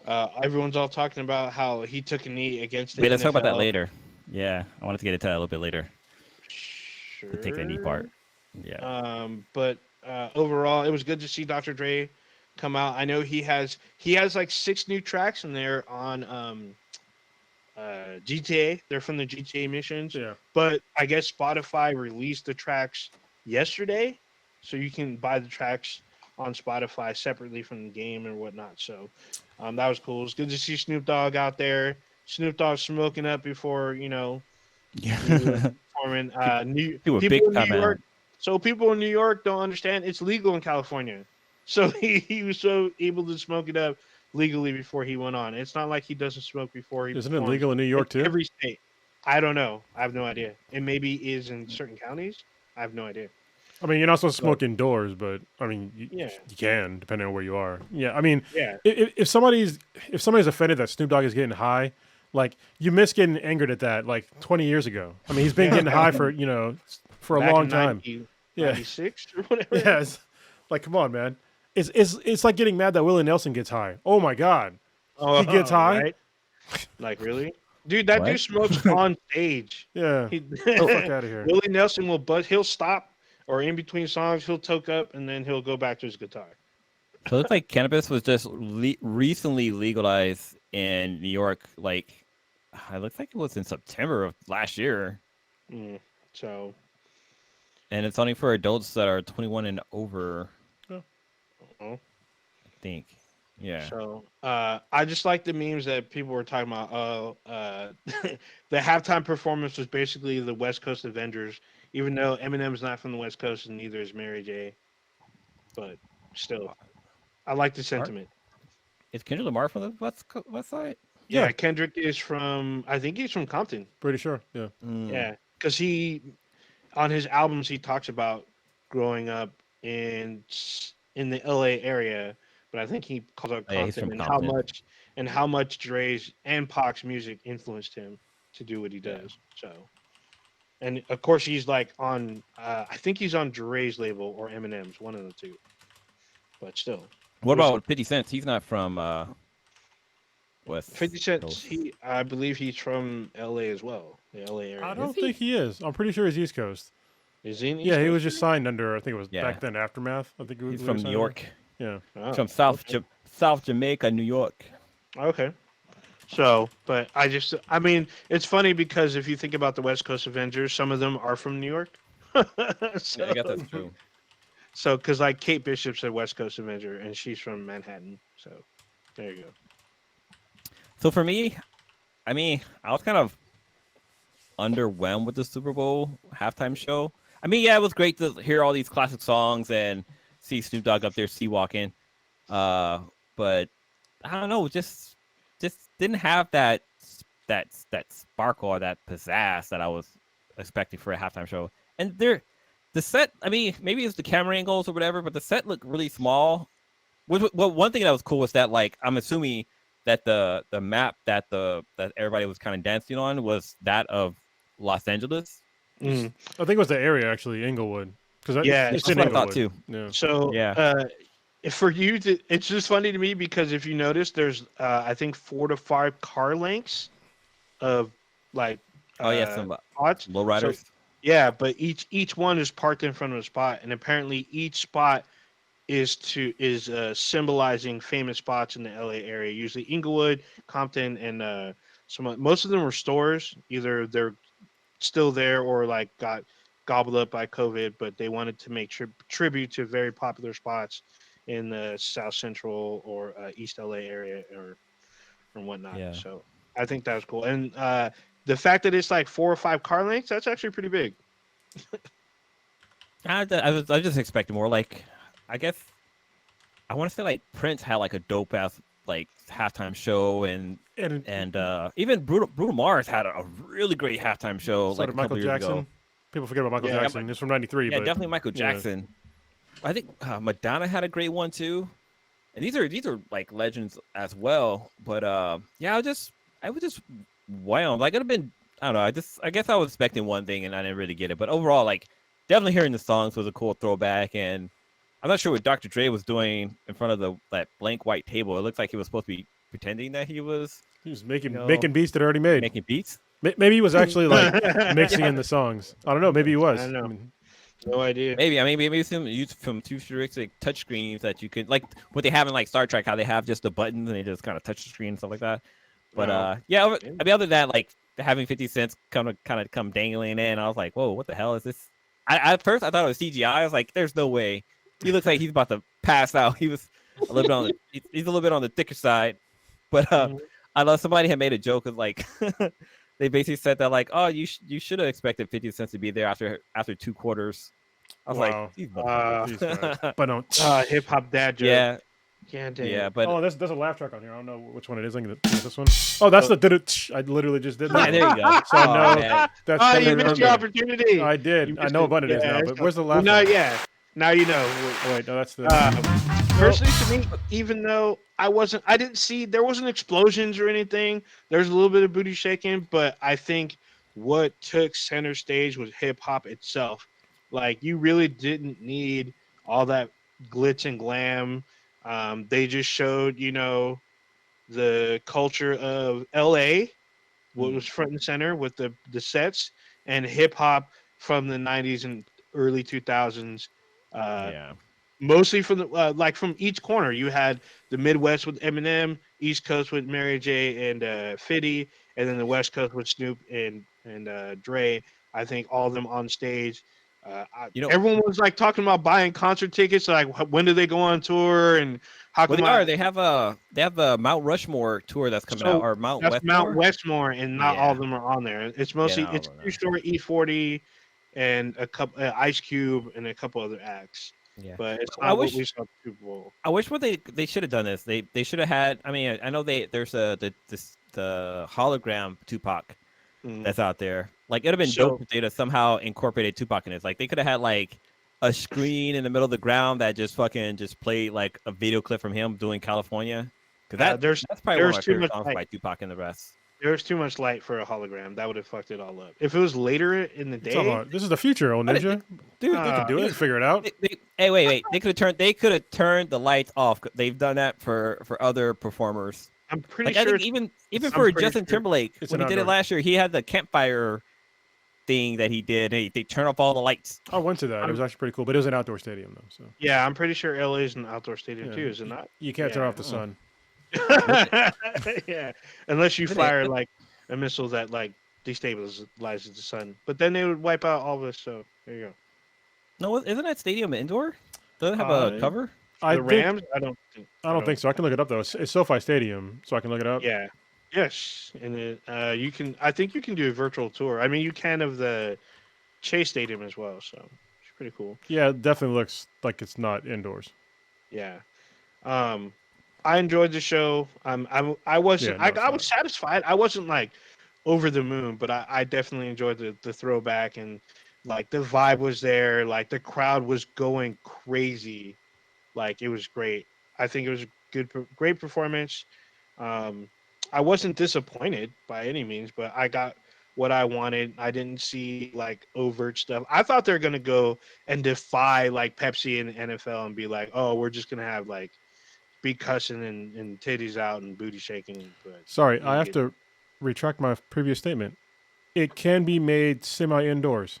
Everyone's all talking about how he took a knee against the Wait, let's talk about that NFL. later. Yeah, I wanted to get into that a little bit later. Sure. To take the knee part. Yeah. But overall, it was good to see Dr. Dre come out. I know he has like 6 new tracks in there on GTA. They're from the GTA missions. Yeah. But I guess Spotify released the tracks yesterday, so you can buy the tracks on Spotify separately from the game or whatnot. So that was cool. It's good to see Snoop Dogg out there. Snoop Dogg smoking up before Yeah. performing. Do a People big in New time York. So people in New York don't understand it's legal in California. So he was so able to smoke it up legally before he went on. It's not like he doesn't smoke before he. Isn't it performs. legal in New York too? Every state. I don't know. I have no idea. It maybe is in certain counties. I have no idea. I mean, you're not supposed to smoke indoors, but I mean, you Yeah. can depending on where you are. Yeah, I mean, Yeah. if somebody's offended that Snoop Dogg is getting high, like you miss getting angered at that like 20 years ago. I mean, he's been getting high for for a Back long in time. 96 or whatever. Yes, like come on, man. It's like getting mad that Willie Nelson gets high. Oh my God, he gets high. Right? Like really, dude? That What? dude smokes on stage. Yeah, He, fuck out of here. Willie Nelson will, but he'll stop or in between songs, he'll toke up and then he'll go back to his guitar. So it looks like cannabis was just recently legalized in New York. Like, it looks like it was in September of last year. So, And it's only for adults that are 21 and over. oh. I think. Yeah. So I just like the memes that people were talking about. The halftime performance was basically the West Coast Avengers, even though Eminem's not from the West Coast and neither is Mary J. But still, I like the sentiment. Is Kendrick Lamar from the West Side? Yeah, Kendrick is from, I think he's from Compton. Pretty sure. Yeah. Yeah, because he, on his albums, he talks about growing up in the LA area. But I think he calls out Compton and how much Dre's and Pac's music influenced him to do what he does. So, and of course he's like on, I think he's on Dre's label or Eminem's, one of the two. But still, What about 50 Cent? He's not from West. 50 Cent. Coast. I believe he's from LA as well, the LA area. I don't think he is. I'm pretty sure he's East Coast. Is he? Yeah, he was just signed under. I think it was Yeah. back then Aftermath. I think He's from New York. Yeah. Oh, From okay. South Jamaica, New York. Okay. So, but I mean, it's funny because if you think about the West Coast Avengers, some of them are from New York. Yeah, I so, guess that's true. so because like Kate Bishop's a West Coast Avenger and she's from Manhattan. So, there you go. So for me, I mean, I was kind of underwhelmed with the Super Bowl halftime show. I mean, yeah, it was great to hear all these classic songs and see Snoop Dogg up there sea walking. Uh, but I don't know, just didn't have that sparkle or that pizzazz that I was expecting for a halftime show. And the set, I mean, maybe it's the camera angles or whatever, but the set looked really small. Well, one thing that was cool was that, like, I'm assuming that the map that everybody was kind of dancing on was that of Los Angeles. Mm. I think it was the area actually, Inglewood, because Yeah. it's That's in what I thought Inglewood. too. Yeah. So, Yeah. for you to, it's just funny to me because if you notice, there's I think 4 to 5 car lengths of like Oh yeah, spots. some So lowriders. yeah, but each one is parked in front of a spot, and apparently each spot is symbolizing famous spots in the LA area. Usually Inglewood, Compton, and most of them were stores. Either they're still there or like got gobbled up by COVID, but they wanted to make tribute to very popular spots in the South Central or East LA area or whatnot. Yeah. So I think that was cool, and the fact that it's like 4 or 5 car lengths, that's actually pretty big. I was just expecting more. Like, I guess I want to say like Prince had like a dope ass like halftime show, and And even Bruno Mars had a really great halftime show so like did a Michael couple years Jackson. ago. People forget about Michael Yeah, Jackson. It's from '93, Yeah, but definitely Michael yeah. Jackson. I think Madonna had a great one too, and these are like legends as well. But yeah, I was just wowed. Like it'd have been, I don't know. I guess I was expecting one thing and I didn't really get it. But overall, like definitely hearing the songs was a cool throwback. And I'm not sure what Dr. Dre was doing in front of that blank white table. It looks like he was supposed to be pretending that he was, He was making you know, making beats that are already made. making beats. Maybe he was actually like mixing Yeah, in the songs. I don't know. Maybe he was. I don't know. I mean, No idea. maybe. I mean, maybe some use from two futuristic touch screens that you could like what they have in like Star Trek, how they have just the buttons and they just kind of touch the screen and stuff like that. But No. yeah, I Yeah. mean, other than that, like having 50 cents kind of come dangling in, I was like, whoa, what the hell is this? At first I thought it was CGI. I was like, there's no way. He looks like he's about to pass out. He was a little bit on he's a little bit on the thicker side. But Mhm. I love somebody had made a joke of like they basically said that like, oh, you should have expected 50 cents to be there after 2 quarters. I was wow. like, these Jeez, man. motherfuckers. But don't. Hip hop dad joke. Yeah, Yeah, damn. yeah, but Oh, there's a laugh track on here. I don't know which one it is. I think it's this one. Oh, that's the. I literally just did yeah, that. there you go. So I Oh, know man. that's. Oh, the you missed your remember. opportunity. I did. You I missed know it. what it is now. it's But not- where's the well, laugh? no, track? yeah. Now you know. Oh, wait, no, that's the. Personally, to me, even though I didn't see, there wasn't explosions or anything. There's a little bit of booty shaking, but I think what took center stage was hip hop itself. Like you really didn't need all that glitz and glam. They just showed, the culture of LA, what was front and center with the sets, and hip hop from the 90s and early 2000s. Uh, Yeah. Mostly from the from each corner. You had the Midwest with Eminem, East Coast with Mary J and Fitty, and then the West Coast with Snoop and Dre. I think all of them on stage. You know, Everyone was like talking about buying concert tickets. Like, when do they go on tour and how well, come? they have a Mount Rushmore tour that's coming out, So or Mount that's Mount Westmore. Westmore, and not all Yeah, of them are on there. It's yeah, mostly no, it's no, True Story, E40, and a couple Ice Cube and a couple other acts. yeah. But it's I not what we wish saw at the Super Bowl. I wish what they should have done this. They should have had. I mean, I know there's the hologram Tupac Mm. that's out there. Like it'd have been So dope if they'd have somehow incorporated Tupac in this. Like they could have had like a screen in the middle of the ground that just played like a video clip from him doing California. Because that's probably one of my there's too favorite much songs light. by Tupac and the rest. There's too much light for a hologram. That would have fucked it all up. If it was later in the It's all day, about- this is the future, old But it- ninja. Dude, They can do it. Figure it out. hey, wait. They could have turned the lights off. They've done that for other performers. I'm pretty Like I sure think even I'm for pretty Justin sure Timberlake it's when an he did it outdoor- last year, he had the campfire thing that he did. They turn off all the lights. I went to that. It was actually pretty cool, but it was an outdoor stadium though. So Yeah, I'm pretty sure LA is an outdoor stadium yeah, too, is it not? you can't turn Yeah. off the sun. Yeah, unless you Isn't fire it- like a missile that like destabilizes the sun, but then they would wipe out all of us. So there you go. No, isn't that stadium indoor? Does it have Uh, a cover? I The think Rams, I don't think. I don't think so. I can look it up though. It's SoFi Stadium, so I can look it up. Yeah. Yes, and you can. I think you can do a virtual tour. I mean, you can of the Chase Stadium as well. So it's pretty cool. Yeah, it definitely looks like it's not indoors. Yeah. I enjoyed the show. I wasn't. Yeah, no, it's I was not. satisfied. I wasn't like over the moon, but I definitely enjoyed the throwback and like the vibe was there. Like the crowd was going crazy. Like it was great. I think it was a great performance. I wasn't disappointed by any means, but I got what I wanted. I didn't see like overt stuff. I thought they were gonna go and defy like Pepsi and the NFL and be like, oh, we're just gonna have like be cussing and titties out and booty shaking. But Sorry, they I have didn't. to retract my previous statement. It can be made semi-indoors.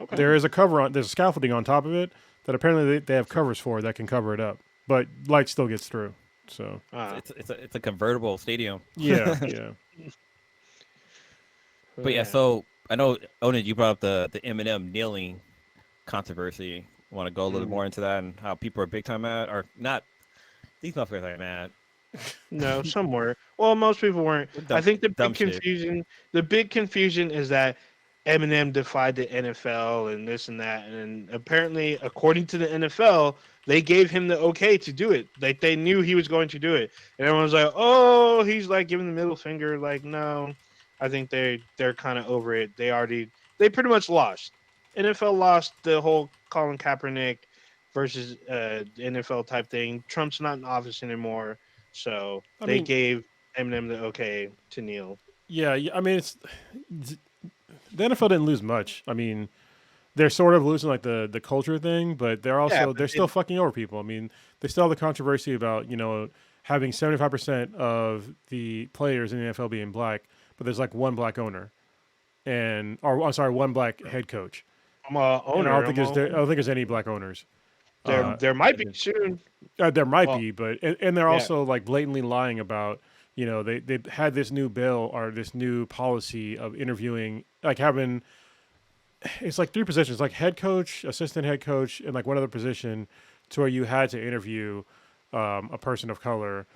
Okay. There is a cover on. There's scaffolding on top of it that apparently they have covers for that can cover it up, but light still gets through. So It's a convertible stadium. yeah, yeah. But yeah, so I know Onan, you brought up the Eminem kneeling controversy. Want to go a little more into that and how people are big time mad or not? These motherfuckers are mad. No, somewhere. Well, most people weren't. I think dumb shit. the big confusion is that Eminem defied the NFL and this and that, and apparently, according to the NFL, they gave him the okay to do it. Like they knew he was going to do it, and everyone's like, "Oh, he's like giving the middle finger." Like, no, I think they're kind of over it. They pretty much lost. NFL lost the whole Colin Kaepernick versus NFL type thing. Trump's not in office anymore. So I they mean- gave Eminem the okay to kneel. Yeah, I mean, the NFL didn't lose much. I mean, they're sort of losing like the culture thing, but they're also but they're still fucking over people. I mean, they still have the controversy about having 75% of the players in the NFL being black, but there's like one black owner, one black head coach. I'm a owner. And I don't think there's any black owners. There might be soon. There might Well, be, but and they're also like blatantly lying about they had this new bill or this new policy of interviewing like having it's like 3 positions like head coach, assistant head coach, and like one other position to where you had to interview a person of color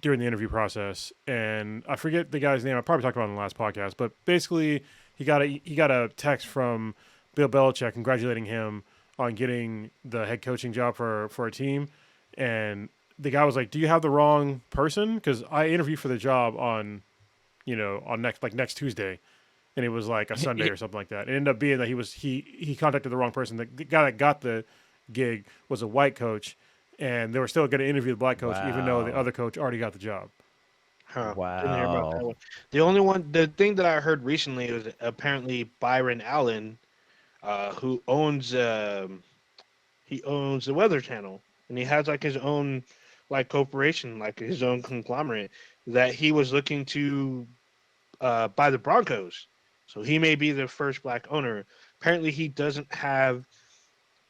during the interview process. And I forget the guy's name. I probably talked about it in the last podcast, but basically he got a text from Bill Belichick congratulating him on getting the head coaching job for a team, and the guy was like, "Do you have the wrong person? Because I interviewed for the job on next Tuesday, and it was like a Sunday or something like that. It ended up being that he contacted the wrong person. The guy that got the gig was a white coach, and they were still going to interview the black coach, even though the Wow. other coach already got the job. Huh. Didn't hear about that Wow. one. The thing that I heard recently was apparently Byron Allen, who owns the Weather Channel, and he has like his own like corporation, like his own conglomerate, that he was looking to buy the Broncos. So he may be the first black owner. Apparently, he doesn't have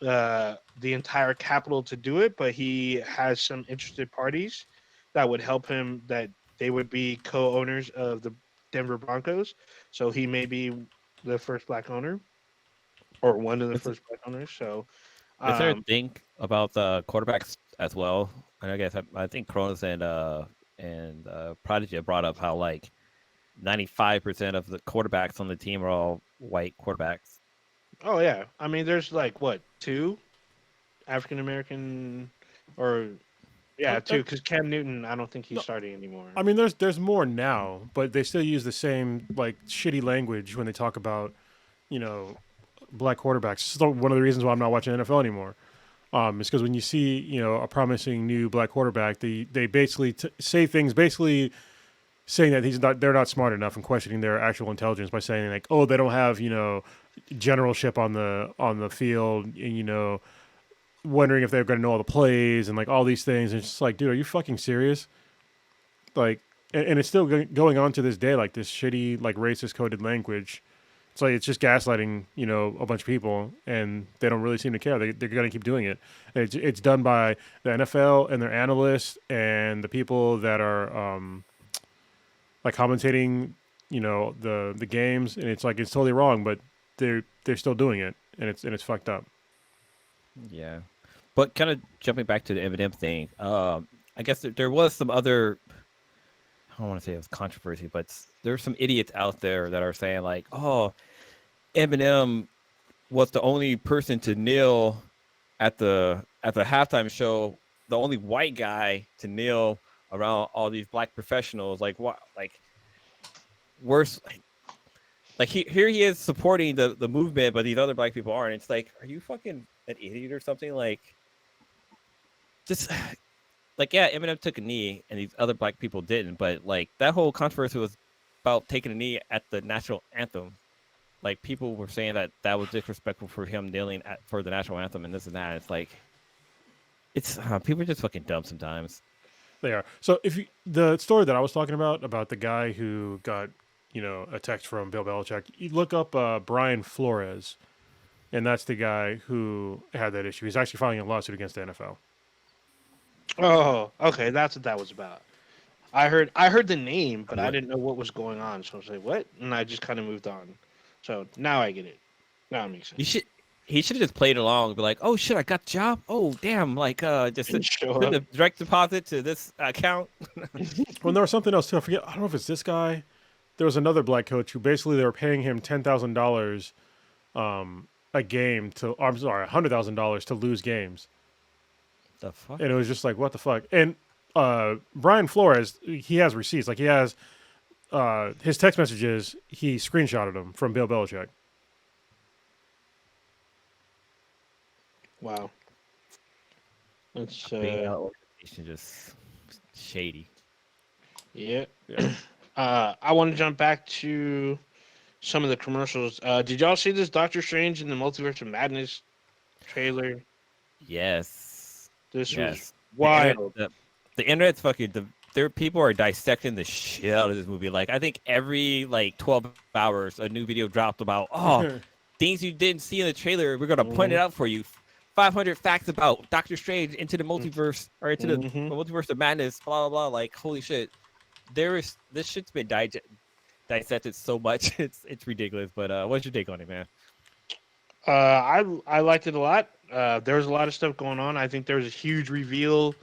the entire capital to do it, but he has some interested parties that would help him. That they would be co-owners of the Denver Broncos. So he may be the first black owner, or one of the first black owners. So, Is there a thing about the quarterbacks as well? And I guess I think Cronus and Prodigy have brought up how like 95% of the quarterbacks on the team are all white quarterbacks. oh yeah, I mean, there's like what 2 African American, or yeah, 2 because Cam Newton, I don't think he's starting anymore. I mean, there's more now, but they still use the same like shitty language when they talk about black quarterbacks. So one of the reasons why I'm not watching NFL anymore. Is because when you see, a promising new black quarterback, they basically say things, basically saying that they're not smart enough and questioning their actual intelligence by saying like, oh, they don't have, generalship on the field, and, wondering if they're going to know all the plays and like all these things. And it's just like, dude, are you fucking serious? Like, and it's still going on to this day, like this shitty, like racist coded language It's like it's just gaslighting, a bunch of people, and they don't really seem to care. They're going to keep doing it. It's done by the NFL and their analysts and the people that are like commentating, the games, and it's like it's totally wrong, but they're still doing it, and it's fucked up. Yeah, but kind of jumping back to the Eminem thing, I guess there was some other. I don't want to say it was controversy, but there's some idiots out there that are saying like, "Oh, Eminem was the only person to kneel at the halftime show, the only white guy to kneel around all these black professionals. Like what? Like worse. Like here he is supporting the movement, but these other black people aren't. It's like, are you fucking an idiot or something? Like, just like, yeah, Eminem took a knee and these other black people didn't, but like that whole controversy was about taking a knee at the national anthem. Like people were saying that was disrespectful for him kneeling for the national anthem and this and that. It's like, people are just fucking dumb sometimes. They are. So the story that I was talking about the guy who got, a text from Bill Belichick, you look up Brian Flores, and that's the guy who had that issue. He's actually filing a lawsuit against the NFL. Oh, okay, that's what that was about. I heard the name, but I Right. didn't know what was going on. So I was like, "What?" And I just kind of moved on. So now I get it. Now it makes sense. He should have just played along, be like, "Oh shit, I got the job. Oh damn, like just Show send a up. direct deposit to this account." Well, there was something else too. I forget. I don't know if it's this guy. There was another black coach who basically they were paying him $10,000 a game $100,000 to lose games. The fuck? And it was just like, what the fuck? And Brian Flores, he has receipts. Like he has his text messages. He screenshotted them from Bill Belichick. Wow. It's Being an organization just shady. yeah. Yeah. I want to jump back to some of the commercials. Did y'all see this Doctor Strange in the Multiverse of Madness trailer? Yes. This Yes. was wild. The internet's fucking. There people are dissecting the shit out of this movie. Like I think every 12 hours a new video dropped about things you didn't see in the trailer. We're gonna point it out for you. 500 facts about Doctor Strange into the multiverse or into the Multiverse of Madness. Blah blah blah. Like holy shit. This shit's been dissected so much. It's ridiculous. But what's your take on it, man? I liked it a lot. There was a lot of stuff going on. I think there was a huge reveal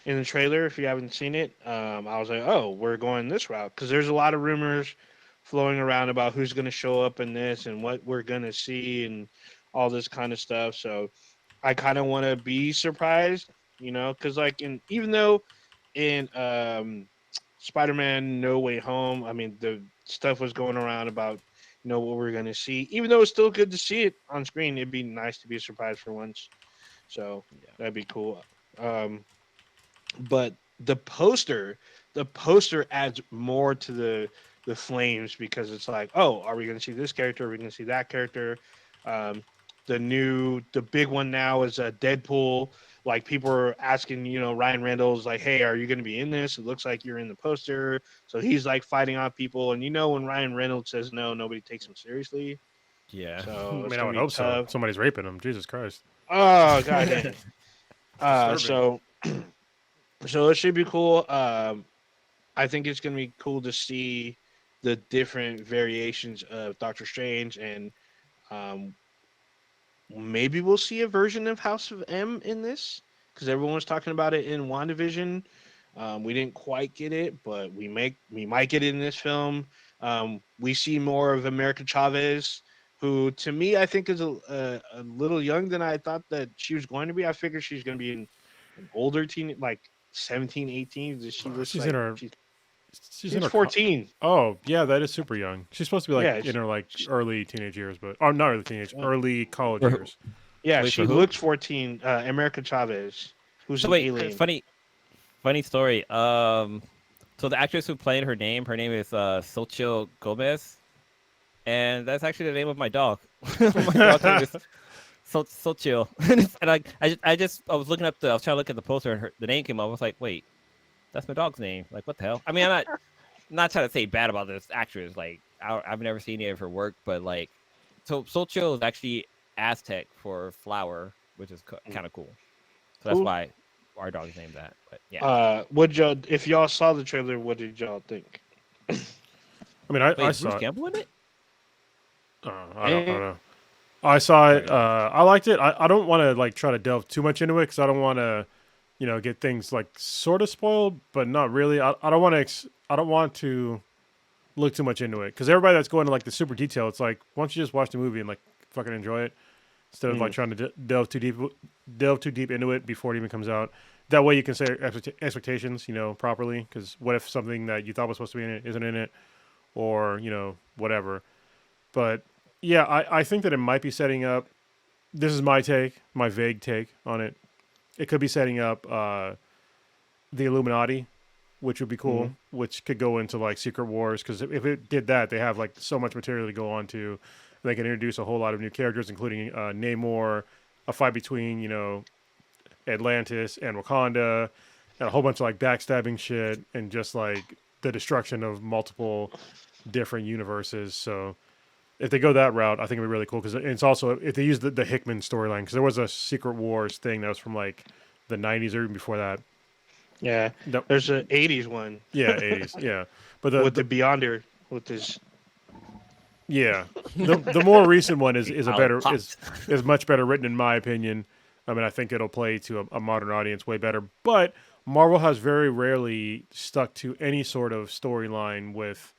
in the trailer. If you haven't seen it, I was like, oh, we're going this route because there's a lot of rumors flowing around about who's going to show up in this and what we're going to see and all this kind of stuff. So I kind of want to be surprised, because even though in Spider-Man No Way Home, I mean, the stuff was going around about what we're going to see. Even though it's still good to see it on screen, it'd be nice to be surprised for once. So that'd be cool. But the poster adds more to the flames because it's like, oh, are we going to see this character? Are we going to see that character? The big one now is Deadpool. Like people are asking, Ryan Reynolds, like, hey, are you going to be in this? It looks like you're in the poster. So he's like fighting off people. And when Ryan Reynolds says no, nobody takes him seriously. Yeah. So I mean, I would hope so. Somebody's raping him. Jesus Christ. Oh, God damn. So it should be cool. I think it's going to be cool to see the different variations of Doctor Strange and maybe we'll see a version of House of M in this because everyone was talking about it in WandaVision. We didn't quite get it, but we might get it in this film. We see more of America Chavez, who to me I think is a little young than I thought that she was going to be. I figured she's going to be an older teen, like 17, 18. She's 14. Oh, yeah, that is super young. She's supposed to be in her early teenage years, but not early teenage, early college years. Yeah, Wait, she looks 14. America Chavez, who's an alien. Funny story. So the actress who played her name is Xochitl Gomez, and that's actually the name of my dog. My dog's name is Xochitl. And I was looking up I was trying to look at the poster and the name came up. I was like, wait. That's my dog's name. Like, what the hell? I mean, I'm not trying to say bad about this actress. Like, I've never seen any of her work, but like, So Xochitl is actually Aztec for flower, which is kind of cool. So that's Cool. why our dog's named that. But yeah. If y'all saw the trailer, what did y'all think? I mean, I Wait, is saw Bruce it. Campbell in it? I don't know. I saw it. I liked it. I don't want to like try to delve too much into it because I don't want to, get things like sort of spoiled, but not really. I don't want to. I don't want to look too much into it because everybody that's going to like the super detail, it's like why don't you just watch the movie and like fucking enjoy it instead of like trying to delve too deep into it before it even comes out. That way you can set expectations, properly. Because what if something that you thought was supposed to be in it isn't in it, or whatever. But yeah, I think that it might be setting up. This is my vague take on it. It could be setting up the Illuminati, which would be cool, which could go into like Secret Wars. Because if it did that, they have like so much material to go on to. They can introduce a whole lot of new characters, including Namor, a fight between Atlantis and Wakanda, and a whole bunch of like backstabbing shit, and just like the destruction of multiple different universes. So if they go that route, I think it'd be really cool because it's also if they use the Hickman storyline because there was a Secret Wars thing that was from like the 90s or even before that. Yeah, there's an 80s one. Yeah, 80s. Yeah, but with the Beyonder with his. Yeah, the more recent one is much better written in my opinion. I mean, I think it'll play to a modern audience way better. But Marvel has very rarely stuck to any sort of storyline with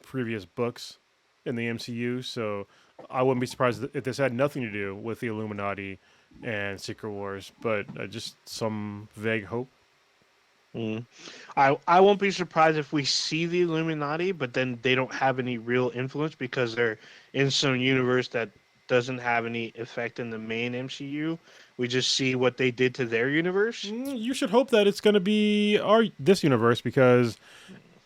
previous books in the MCU, so I wouldn't be surprised if this had nothing to do with the Illuminati and Secret Wars, but just some vague hope. I won't be surprised if we see the Illuminati, but then they don't have any real influence because they're in some universe that doesn't have any effect in the main MCU. We just see what they did to their universe. You should hope that it's going to be this universe, because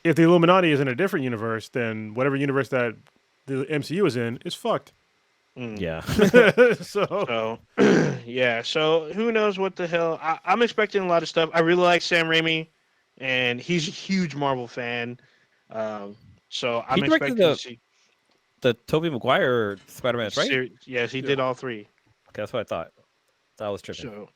if the Illuminati is in a different universe, then whatever universe that the MCU is in is fucked. Yeah. So yeah. So who knows what the hell? I'm expecting a lot of stuff. I really like Sam Raimi, and he's a huge Marvel fan. So I'm expecting to see the Tobey Maguire Spider-Man, right? Yes, he did all three. Okay, that's what I thought. That was tripping.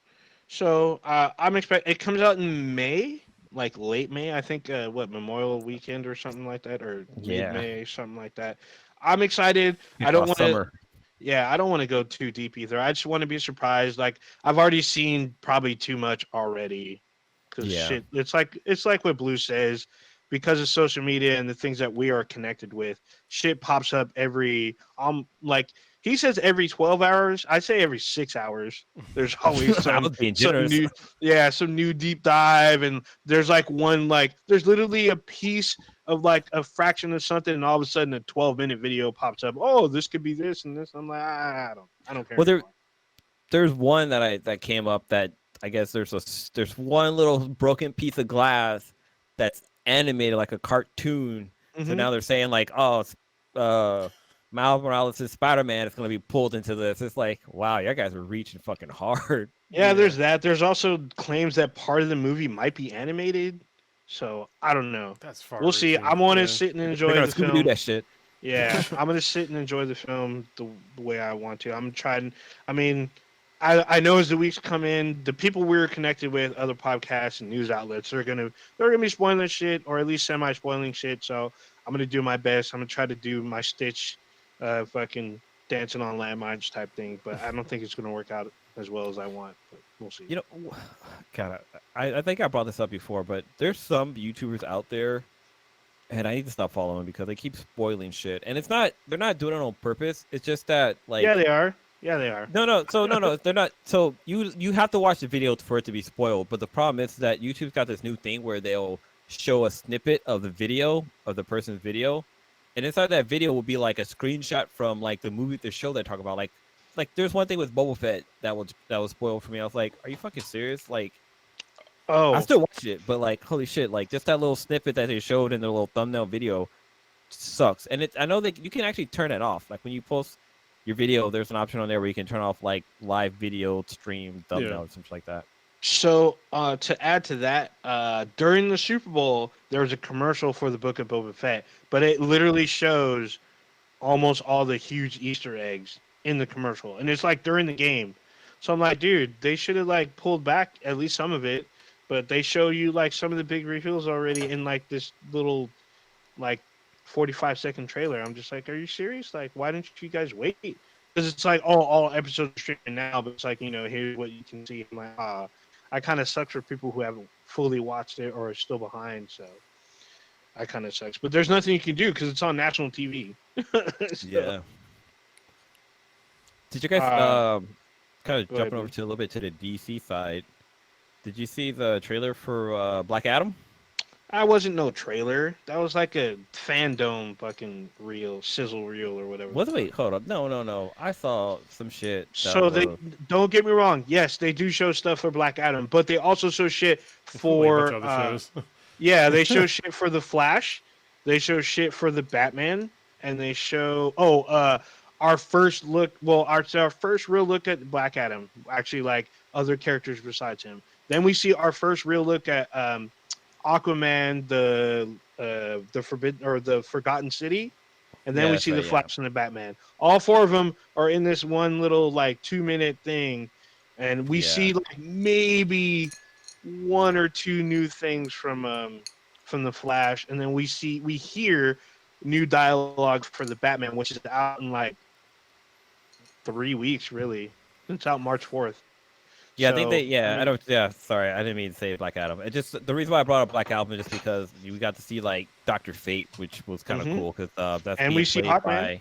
So I'm expecting it comes out in May, like late May. I think Memorial Weekend or something like that, or mid-May, something like that. I'm excited. I don't want to. Yeah, I don't want to go too deep either. I just want to be surprised. Like I've already seen probably too much already. Because shit, it's like what Blue says, because of social media and the things that we are connected with, shit pops up every like he says every 12 hours. I say every 6 hours. There's always some new deep dive, and there's like there's literally a piece of like a fraction of something, and all of a sudden a 12-minute video pops up. Oh, this could be this and this. I'm like, I don't care. Well, there's one that came up that I guess there's one little broken piece of glass that's animated like a cartoon. So now they're saying like, oh, Miles Morales' Spider-Man is going to be pulled into this. It's like, wow, you guys are reaching fucking hard. Yeah, there's that. There's also claims that part of the movie might be animated. So I don't know. That's far. We'll see. I'm going to sit and enjoy the film. Do that shit. Yeah, I'm going to sit and enjoy the film the way I want to. I'm trying. I mean, I know as the weeks come in, the people we're connected with, other podcasts and news outlets, they're gonna be spoiling shit, or at least semi-spoiling shit. So I'm gonna do my best. I'm gonna try to do my Stitch, fucking dancing on landmines type thing. But I don't think it's gonna work out as well as I want. But we'll see. God, I think I brought this up before, but there's some YouTubers out there, and I need to stop following because they keep spoiling shit. And they're not doing it on purpose. It's just that like they are. Yeah, they are. No. So they're not. So you have to watch the video for it to be spoiled. But the problem is that YouTube's got this new thing where they'll show a snippet of the video of the person's video, and inside that video will be like a screenshot from like the show they talk about. Like there's one thing with Boba Fett that was spoiled for me. I was like, are you fucking serious? Like, I still watch it, but like, holy shit! Like just that little snippet that they showed in the little thumbnail video sucks. And I know that you can actually turn it off. Like when you post your video, there's an option on there where you can turn off like live video stream thumbnail or something like that. So to add to that, during the Super Bowl, there was a commercial for the Book of Boba Fett, but it literally shows almost all the huge Easter eggs in the commercial, and it's like during the game. So I'm like, dude, they should have like pulled back at least some of it, but they show you like some of the big reveals already in like this little like 45-second trailer. I'm just like, are you serious? Like, why didn't you guys wait? Because it's like, oh, all episodes are streaming now, but it's like, here's what you can see. I'm like, I kind of sucks for people who haven't fully watched it or are still behind. So I kind of sucks. But there's nothing you can do because it's on national TV. So, Yeah. Did you guys kind of go jumping ahead, over to a little bit to the DC side? Did you see the trailer for Black Adam? I wasn't no trailer. That was like a fandom fucking reel, sizzle reel or whatever. Wait, hold up. No. I saw some shit. So they don't get me wrong. Yes, they do show stuff for Black Adam, but they also show shit for Like a bunch of other shows. yeah, they show shit for the Flash, they show shit for the Batman, and they show our first look. Well, our first real look at Black Adam. Actually, like other characters besides him. Then we see our first real look at Aquaman, the Forgotten City, and then Yeah, we that's see the right, Flash and the Batman. All four of them are in this one little like 2-minute thing, and we see like maybe one or two new things from the Flash, and then we hear new dialogue for the Batman, which is out in like 3 weeks. Really, it's out March 4th. Yeah, I think they. Yeah, mean, I don't. Yeah, sorry, I didn't mean to say Black Adam. It just the reason why I brought up Black Adam is just because we got to see like Doctor Fate, which was kind of cool because that's and being we see played Hawkman. by.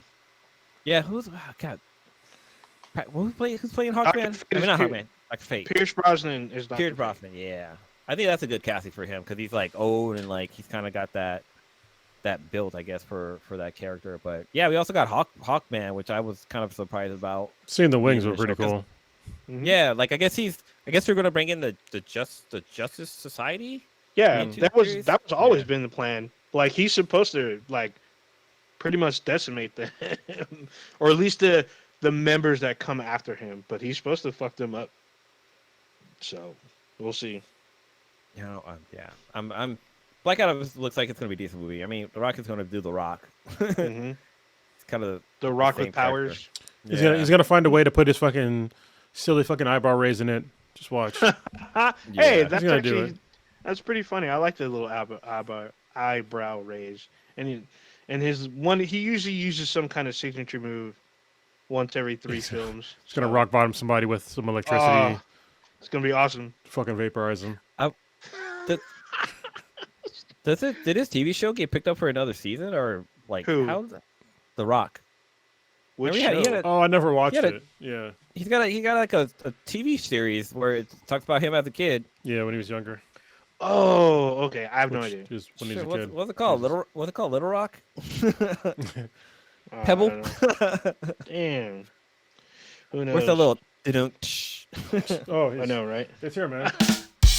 Yeah, God? Who's playing Hawkman? Fate I mean, is not Pier- Hawkman. Doctor Fate. Pierce Brosnan is Dr. Pierce Fate. Brosnan. Yeah, I think that's a good casting for him because he's like old and like he's kind of got that build, I guess, for that character. But yeah, we also got Hawkman, which I was kind of surprised about. Seeing the wings in were the pretty show, 'cause- cool. Mhm. Yeah, like I guess they're gonna bring in the Justice Society. Yeah, Me too, that was serious? always Yeah. been the plan. Like he's supposed to like pretty much decimate them, or at least the members that come after him. But he's supposed to fuck them up. So we'll see. You know, I'm Black Adam looks like it's gonna be a decent movie. I mean, The Rock is gonna do The Rock. hmm It's kind of The Rock same with powers. He's gonna find a way to put his fucking silly fucking eyebrow raise in it. Just watch. Hey, Yeah. that's He's gonna do actually that's pretty funny. I like the little eyebrow raise. And he usually uses some kind of signature move once every 3 films. He's gonna rock bottom somebody with some electricity. Oh, it's gonna be awesome. Fucking vaporize them. Did his TV show get picked up for another season or like Who? how's that? The Rock. Which Remember he show? had a- Oh, I never watched Yeah, it. Yeah, He got like a TV series where it talks about him as a kid. yeah, when he was younger. Oh, okay. I have no Which idea. is when he Shit, was a kid. what's it called? What's it called? Little Rock? I Pebble? don't know. Damn. Who knows? Where's the little Oh, I know, right? It's here, man.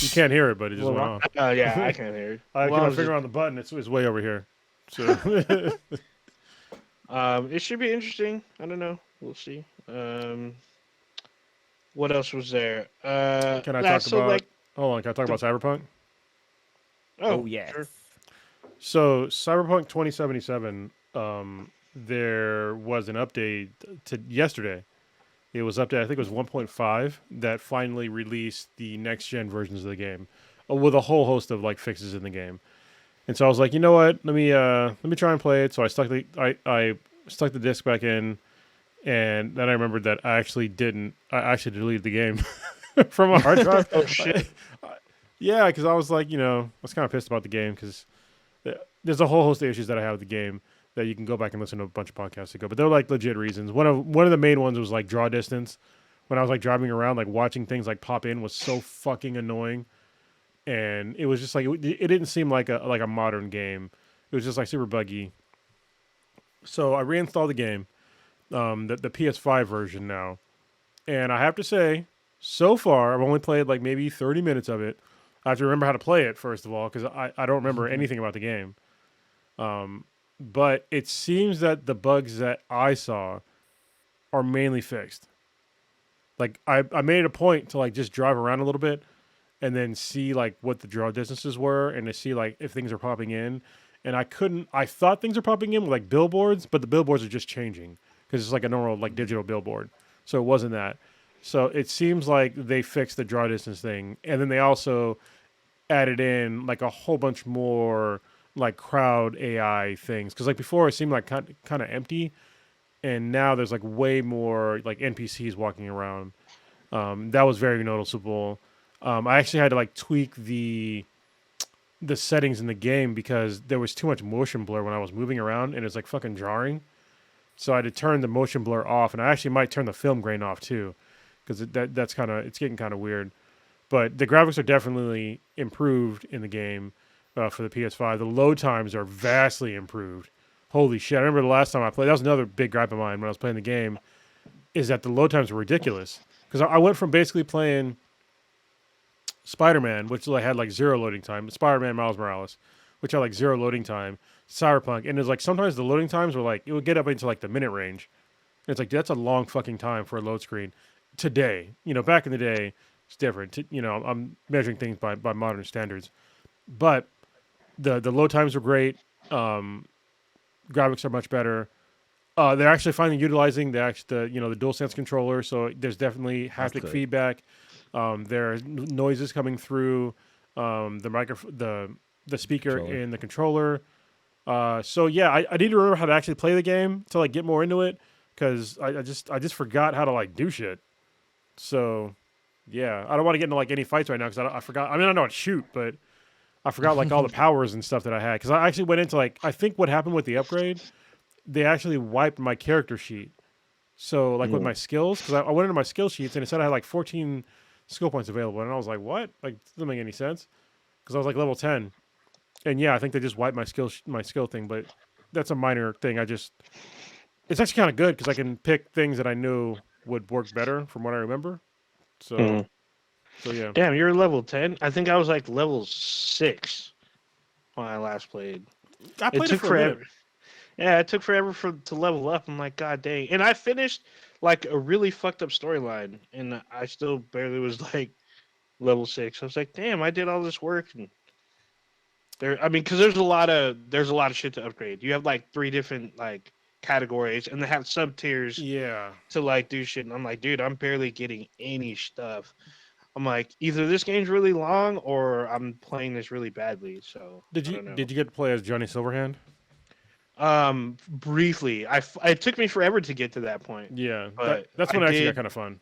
You can't hear it, but it just went off. Oh yeah, I can't hear it. I Well, can't it's figure out the button. It's way over here. So it should be interesting. I don't know. We'll see. What else was there? can I talk about? Hold on, can I talk about Cyberpunk? Oh yeah. Sure. So Cyberpunk 2077, there was an update to yesterday. It was updated, I think it was 1.5 that finally released the next gen versions of the game, with a whole host of like fixes in the game. And so I was like, you know what? Let me try and play it. So I stuck the disc back in, and then I remembered that I actually deleted the game from a hard drive. Oh shit. Yeah, because I was like, I was kind of pissed about the game because there's a whole host of issues that I have with the game that you can go back and listen to a bunch of podcasts ago. But they're like legit reasons. One of the main ones was like draw distance. When I was like driving around, like watching things like pop in was so fucking annoying, and it was just like it didn't seem like a modern game. It was just like super buggy. So I reinstalled the game, the PS5 version now, and I have to say, so far I've only played like maybe 30 minutes of it. I have to remember how to play it first of all because I don't remember anything about the game. But it seems that the bugs that I saw are mainly fixed. Like I made it a point to like just drive around a little bit and then see like what the draw distances were and to see like if things are popping in. and I thought things are popping in with like billboards, but the billboards are just changing because it's like a normal like digital billboard. So it wasn't that. So it seems like they fixed the draw distance thing, and then they also added in like a whole bunch more like crowd AI things because like before it seemed like kind of empty, and now there's like way more like NPCs walking around. That was very noticeable. I actually had to like tweak the settings in the game because there was too much motion blur when I was moving around, and it's like fucking jarring. So I had to turn the motion blur off, and I actually might turn the film grain off too, because that's kind of it's getting kind of weird. But the graphics are definitely improved in the game for the PS5. The load times are vastly improved. Holy shit! I remember the last time I played. That was another big gripe of mine when I was playing the game, is that the load times were ridiculous. Because I went from basically playing Spider-Man, which had like 0 loading time, Spider-Man Miles Morales, which had like 0 loading time, Cyberpunk, and it's like sometimes the loading times were like, it would get up into like the minute range. And it's like, that's a long fucking time for a load screen. Today, back in the day, it's different. I'm measuring things by modern standards. But the load times were great. Graphics are much better. They're actually finally utilizing the DualSense controller, so there's definitely haptic feedback. There are noises coming through the speaker in the controller. So yeah, I need to remember how to actually play the game to like get more into it, because I just forgot how to like do shit. So yeah, I don't want to get into like any fights right now because I forgot. I mean, I know how to shoot, but I forgot like all the powers and stuff that I had, because I actually went into like, I think what happened with the upgrade, they actually wiped my character sheet. So like with my skills, because I went into my skill sheets and it said I had like 14 skill points available, and I was like, what? Like, doesn't make any sense, because I was like level 10, and yeah, I think they just wiped my skill thing, but that's a minor thing. It's actually kind of good because I can pick things that I knew would work better from what I remember. So yeah. Damn, you're level 10. I think I was like level 6 when I last played. I played it for forever. a minute. Yeah, it took forever to level up. I'm like, God dang. And I finished like a really fucked up storyline, and I still barely was like level 6. I was like, damn, I did all this work. And because there's a lot of shit to upgrade. You have like 3 different like categories, and they have sub tiers. Yeah. To like do shit. And I'm like, dude, I'm barely getting any stuff. I'm like, either this game's really long or I'm playing this really badly. So Did you get to play as Johnny Silverhand? Briefly, it took me forever to get to that point. Yeah, that's when I actually got kind of fun.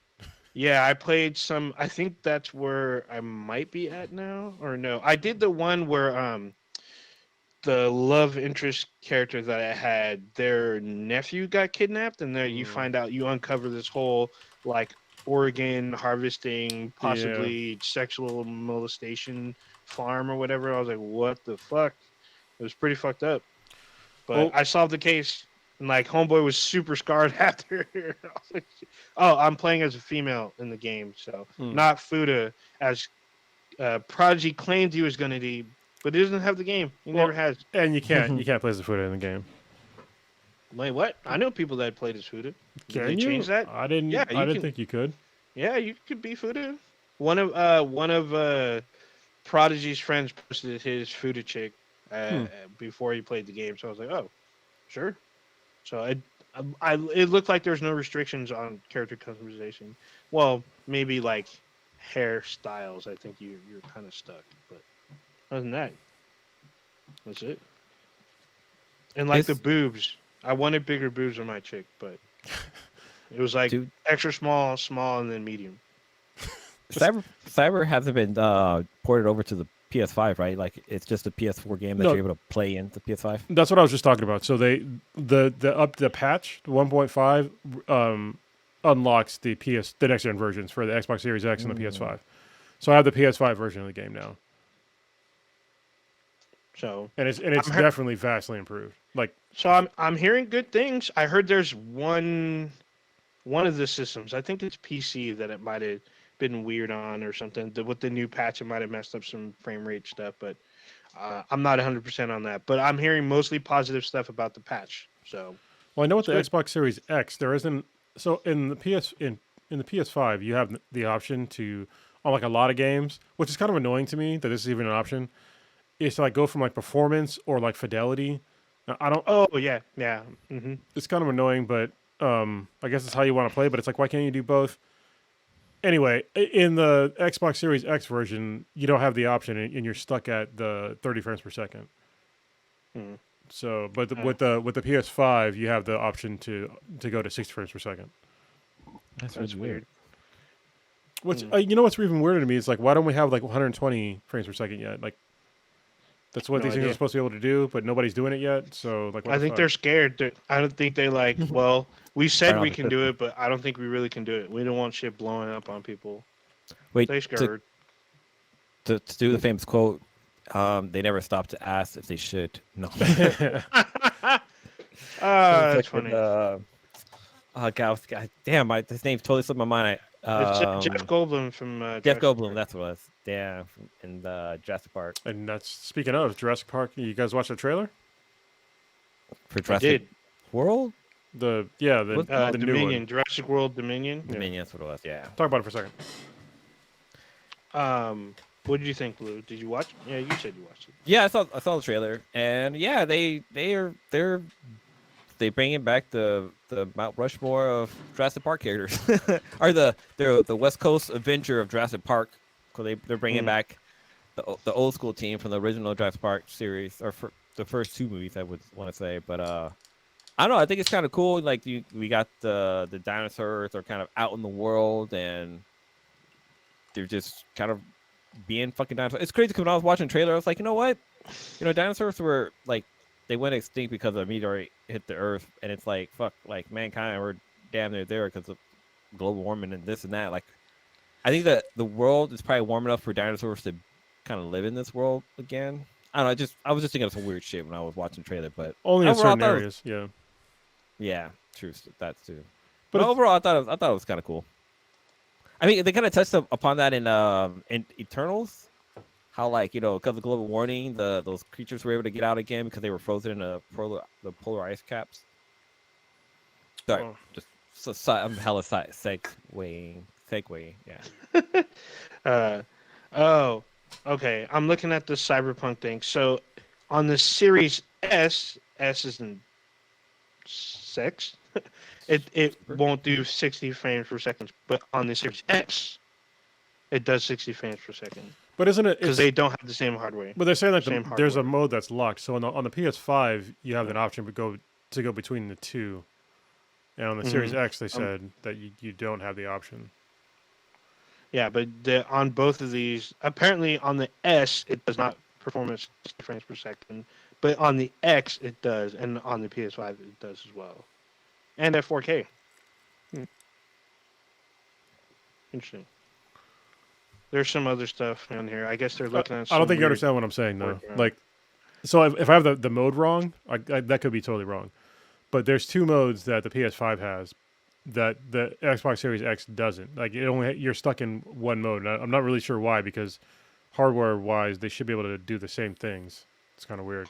Yeah, I played some. I think that's where I might be at now, or no? I did the one where the love interest character that I had, their nephew got kidnapped, and there you find out, you uncover this whole like organ harvesting, possibly sexual molestation farm or whatever. I was like, what the fuck? It was pretty fucked up. But I solved the case, and like homeboy was super scarred after. I was like, oh, I'm playing as a female in the game, so not Fuda, as Prodigy claimed he was going to be, but he doesn't have the game. He never has. And you can't play as a Fuda in the game. Wait, what? I know people that played as Fuda. Can they you change that? I didn't. Yeah, I didn't think you could. Yeah, you could be Fuda. One of Prodigy's friends posted his Fuda chick before he played the game, so I was like, oh, sure. So it looked like there's no restrictions on character customization. Well, maybe like hairstyles. I think you're kind of stuck, but other than that, that's it. And like the boobs, I wanted bigger boobs on my chick, but it was like extra small, and then medium. Cyber hasn't been ported over to the PS5, right? Like it's just a PS4 game that you're able to play in the PS5. That's what I was just talking about. So the patch 1.5 unlocks the next gen versions for the Xbox Series X and the PS5. So I have the PS5 version of the game now. So it's definitely vastly improved. So I'm hearing good things. I heard there's one of the systems, I think it's PC, that it might have been weird on or something. With the new patch, it might have messed up some frame rate stuff, but I'm not 100% on that. But I'm hearing mostly positive stuff about the patch. So, well, I know with the Xbox Series X, there isn't. So in the PS5, you have the option to unlock a lot of games, which is kind of annoying to me that this is even an option. is to like go from like performance or like fidelity. Now, I don't. Oh yeah, yeah. It's kind of annoying, but I guess it's how you want to play. But it's like, why can't you do both? Anyway, in the Xbox Series X version, you don't have the option, and you're stuck at the 30 frames per second. Mm. So, but with the PS5, you have the option to go to 60 frames per second. That's That's really weird. Which you know what's even weirder to me is like, why don't we have like 120 frames per second yet? Like, that's what No these things idea. are supposed to be able to do, but nobody's doing it yet. So, like, what I the think fuck? they're scared. I don't think they like. Well, we said Right we off the can do system. it, but I don't think we really can do it. We don't want shit blowing up on people. Wait, They scared. to do the famous quote, they never stop to ask if they should. No. That's funny. Oh God, damn, his name totally slipped my mind. It's Jeff Goldblum from Jeff Jurassic Goldblum, Park. that's what it was. Yeah, in Jurassic Park. And that's speaking of Jurassic Park. You guys watch the trailer? For I Jurassic did. World? The new Dominion, one. Jurassic World Dominion. Dominion, that's what it was, yeah. Talk about it for a second. What did you think, Blue? Did you watch? Yeah, you said you watched it. Yeah, I saw the trailer, and yeah, they're bringing back the Mount Rushmore of Jurassic Park characters, or the West Coast Avenger of Jurassic Park. So they're bringing back the old school team from the original Jurassic Park series, or for the first two movies, I would want to say. But I don't know. I think it's kind of cool. Like we got the dinosaurs are kind of out in the world, and they're just kind of being fucking dinosaurs. It's crazy because when I was watching the trailer, I was like, you know what? Dinosaurs were like, they went extinct because a meteorite hit the Earth, and it's like, fuck, like mankind were damn near there because of global warming and this and that. Like, I think that the world is probably warm enough for dinosaurs to kind of live in this world again. I don't know. I was just thinking of some weird shit when I was watching the trailer, but Only in overall, certain I thought it was- areas. Yeah. yeah, true, that too. But But overall, I thought it was kind of cool. I mean, they kind of touched upon that in Eternals, how like because of global warming, those creatures were able to get out again because they were frozen in the polar ice caps. Sorry, Oh. just I'm hella segueing, yeah. Oh, okay. I'm looking at the Cyberpunk thing. So, on the Series S is in 6. It won't do 60 frames per second, but on the Series X, it does 60 frames per second But isn't it? because they don't have the same hardware. But they're saying that Same there's a hardware. mode that's locked. So on the PS5, you have an option to go between the two, and on the Series X, they said that you don't have the option. Yeah, but on both of these, apparently on the S, it does not perform at 60 frames per second, but on the X, it does, and on the PS5, it does as well, and at 4K. Interesting. There's some other stuff on here. I guess they're looking at. I don't think you weird- understand what I'm saying though. workaround. Like, so if I have the mode wrong, that could be totally wrong. But there's two modes that the PS5 has that the Xbox Series X doesn't. Like, you're stuck in one mode. And I'm not really sure why, because hardware wise, they should be able to do the same things. It's kind of weird.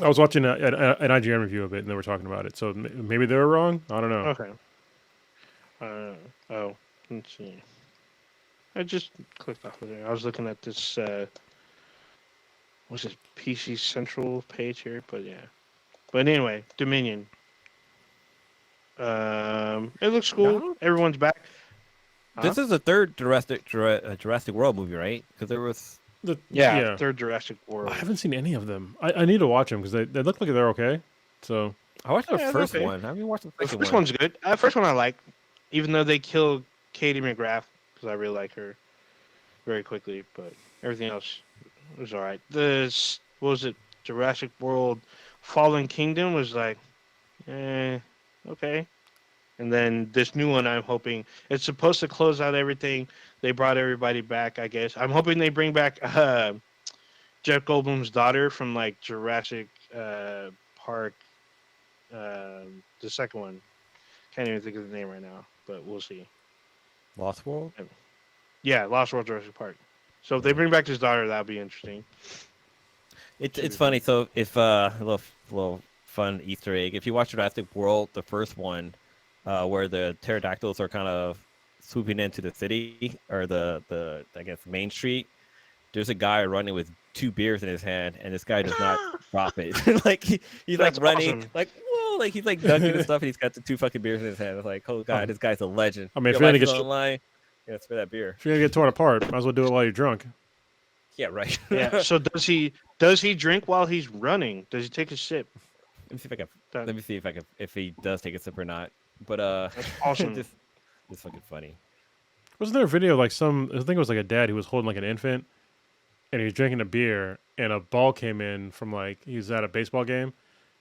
I was watching an IGN review of it, and they were talking about it. So maybe they were wrong. I don't know. Okay. Oh, let's see. I just clicked off of there. I was looking at this. What's this PC Central page here? But yeah. But anyway, Dominion. It looks cool. No. Everyone's back. This is the third Jurassic World movie, right? Because there was Yeah, third Jurassic World. I haven't seen any of them. I need to watch them because they look like they're okay. So I watched the Yeah, first okay. one. I haven't watched the The second first one. one's good. First one I like, even though they killed Katie McGrath because I really like her very quickly. But everything else was all right. What was it? Jurassic World Fallen Kingdom was like, okay. And then this new one, I'm hoping it's supposed to close out everything. They brought everybody back, I guess. I'm hoping they bring back Jeff Goldblum's daughter from like Jurassic Park, the second one. Can't even think of the name right now, but we'll see. Lost World. Yeah, Lost World Jurassic Park. So if they bring back his daughter, that'll be interesting. It's funny. So if a little fun Easter egg, if you watch Jurassic World, the first one, where the pterodactyls are kind of swooping into the city or the I guess main street, there's a guy running with 2 beers in his hand, and this guy does not drop it. Like he's That's like running, awesome. like whoa, like he's like dunking and stuff, and he's got the 2 fucking beers in his hand. It's like, oh god, this guy's a legend. I mean, if Your you're gonna life is get online, yeah, it's for that beer. if you're gonna get torn apart, might as well do it while you're drunk. Yeah, right. Yeah. So does he drink while he's running? Does he take a sip? Let me see if I can. That- Let me see if he does take a sip or not. But That's awesome. just fucking funny. Wasn't there a video of like I think it was like a dad who was holding like an infant, and he was drinking a beer, and a ball came in from like he was at a baseball game,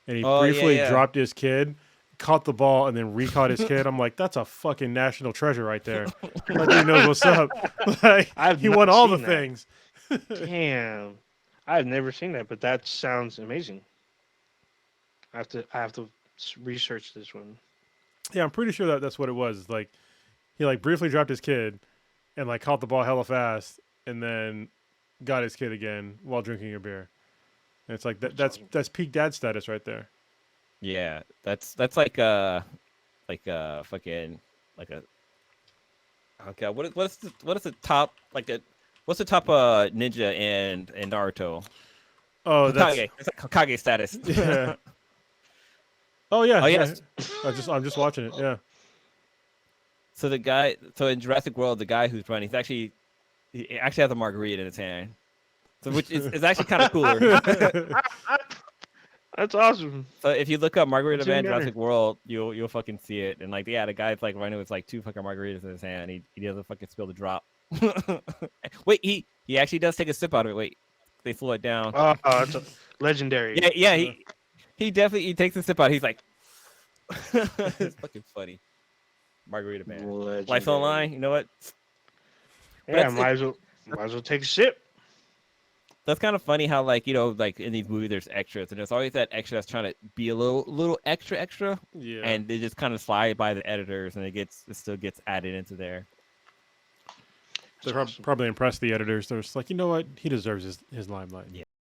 and he briefly yeah. dropped his kid, caught the ball, and then recaught his kid. I'm like, that's a fucking national treasure right there. That dude knows what's up. Like I've he not won all the seen that. things. Damn, I've never seen that, but that sounds amazing. I have to research this one. Yeah, I'm pretty sure that's what it was. Like he like briefly dropped his kid, and like caught the ball hella fast, and then got his kid again while drinking a beer. And it's like that's peak dad status right there. Yeah, that's like fucking like a. Okay, what is the top like a what's the top ninja in Naruto? Oh, that's Hokage. It's like Hokage status. yeah. Oh yeah. Oh, yes. I'm just watching it. Yeah. So the guy, so in Jurassic World, the guy who's running, he actually has a margarita in his hand, so which is actually kind of cooler. That's awesome. So if you look up Margarita That's even Man better. Jurassic World, you'll fucking see it. And like, yeah, the guy's like running with like 2 fucking margaritas in his hand. He doesn't fucking spill the drop. Wait, he actually does take a sip out of it. Wait, they slow it down. Oh, that's legendary. Yeah, he definitely takes a sip out. He's like, it's fucking funny. Margarita Man. Legendary. Life online. You know what? Yeah, That's- might as well take a sip. That's kind of funny how like like in these movies there's extras and there's always that extra that's trying to be a little extra Yeah. and they just kind of slide by the editors and it still gets added into there. They're probably impressed the editors. They're just like, you know what? He deserves his limelight. Yeah.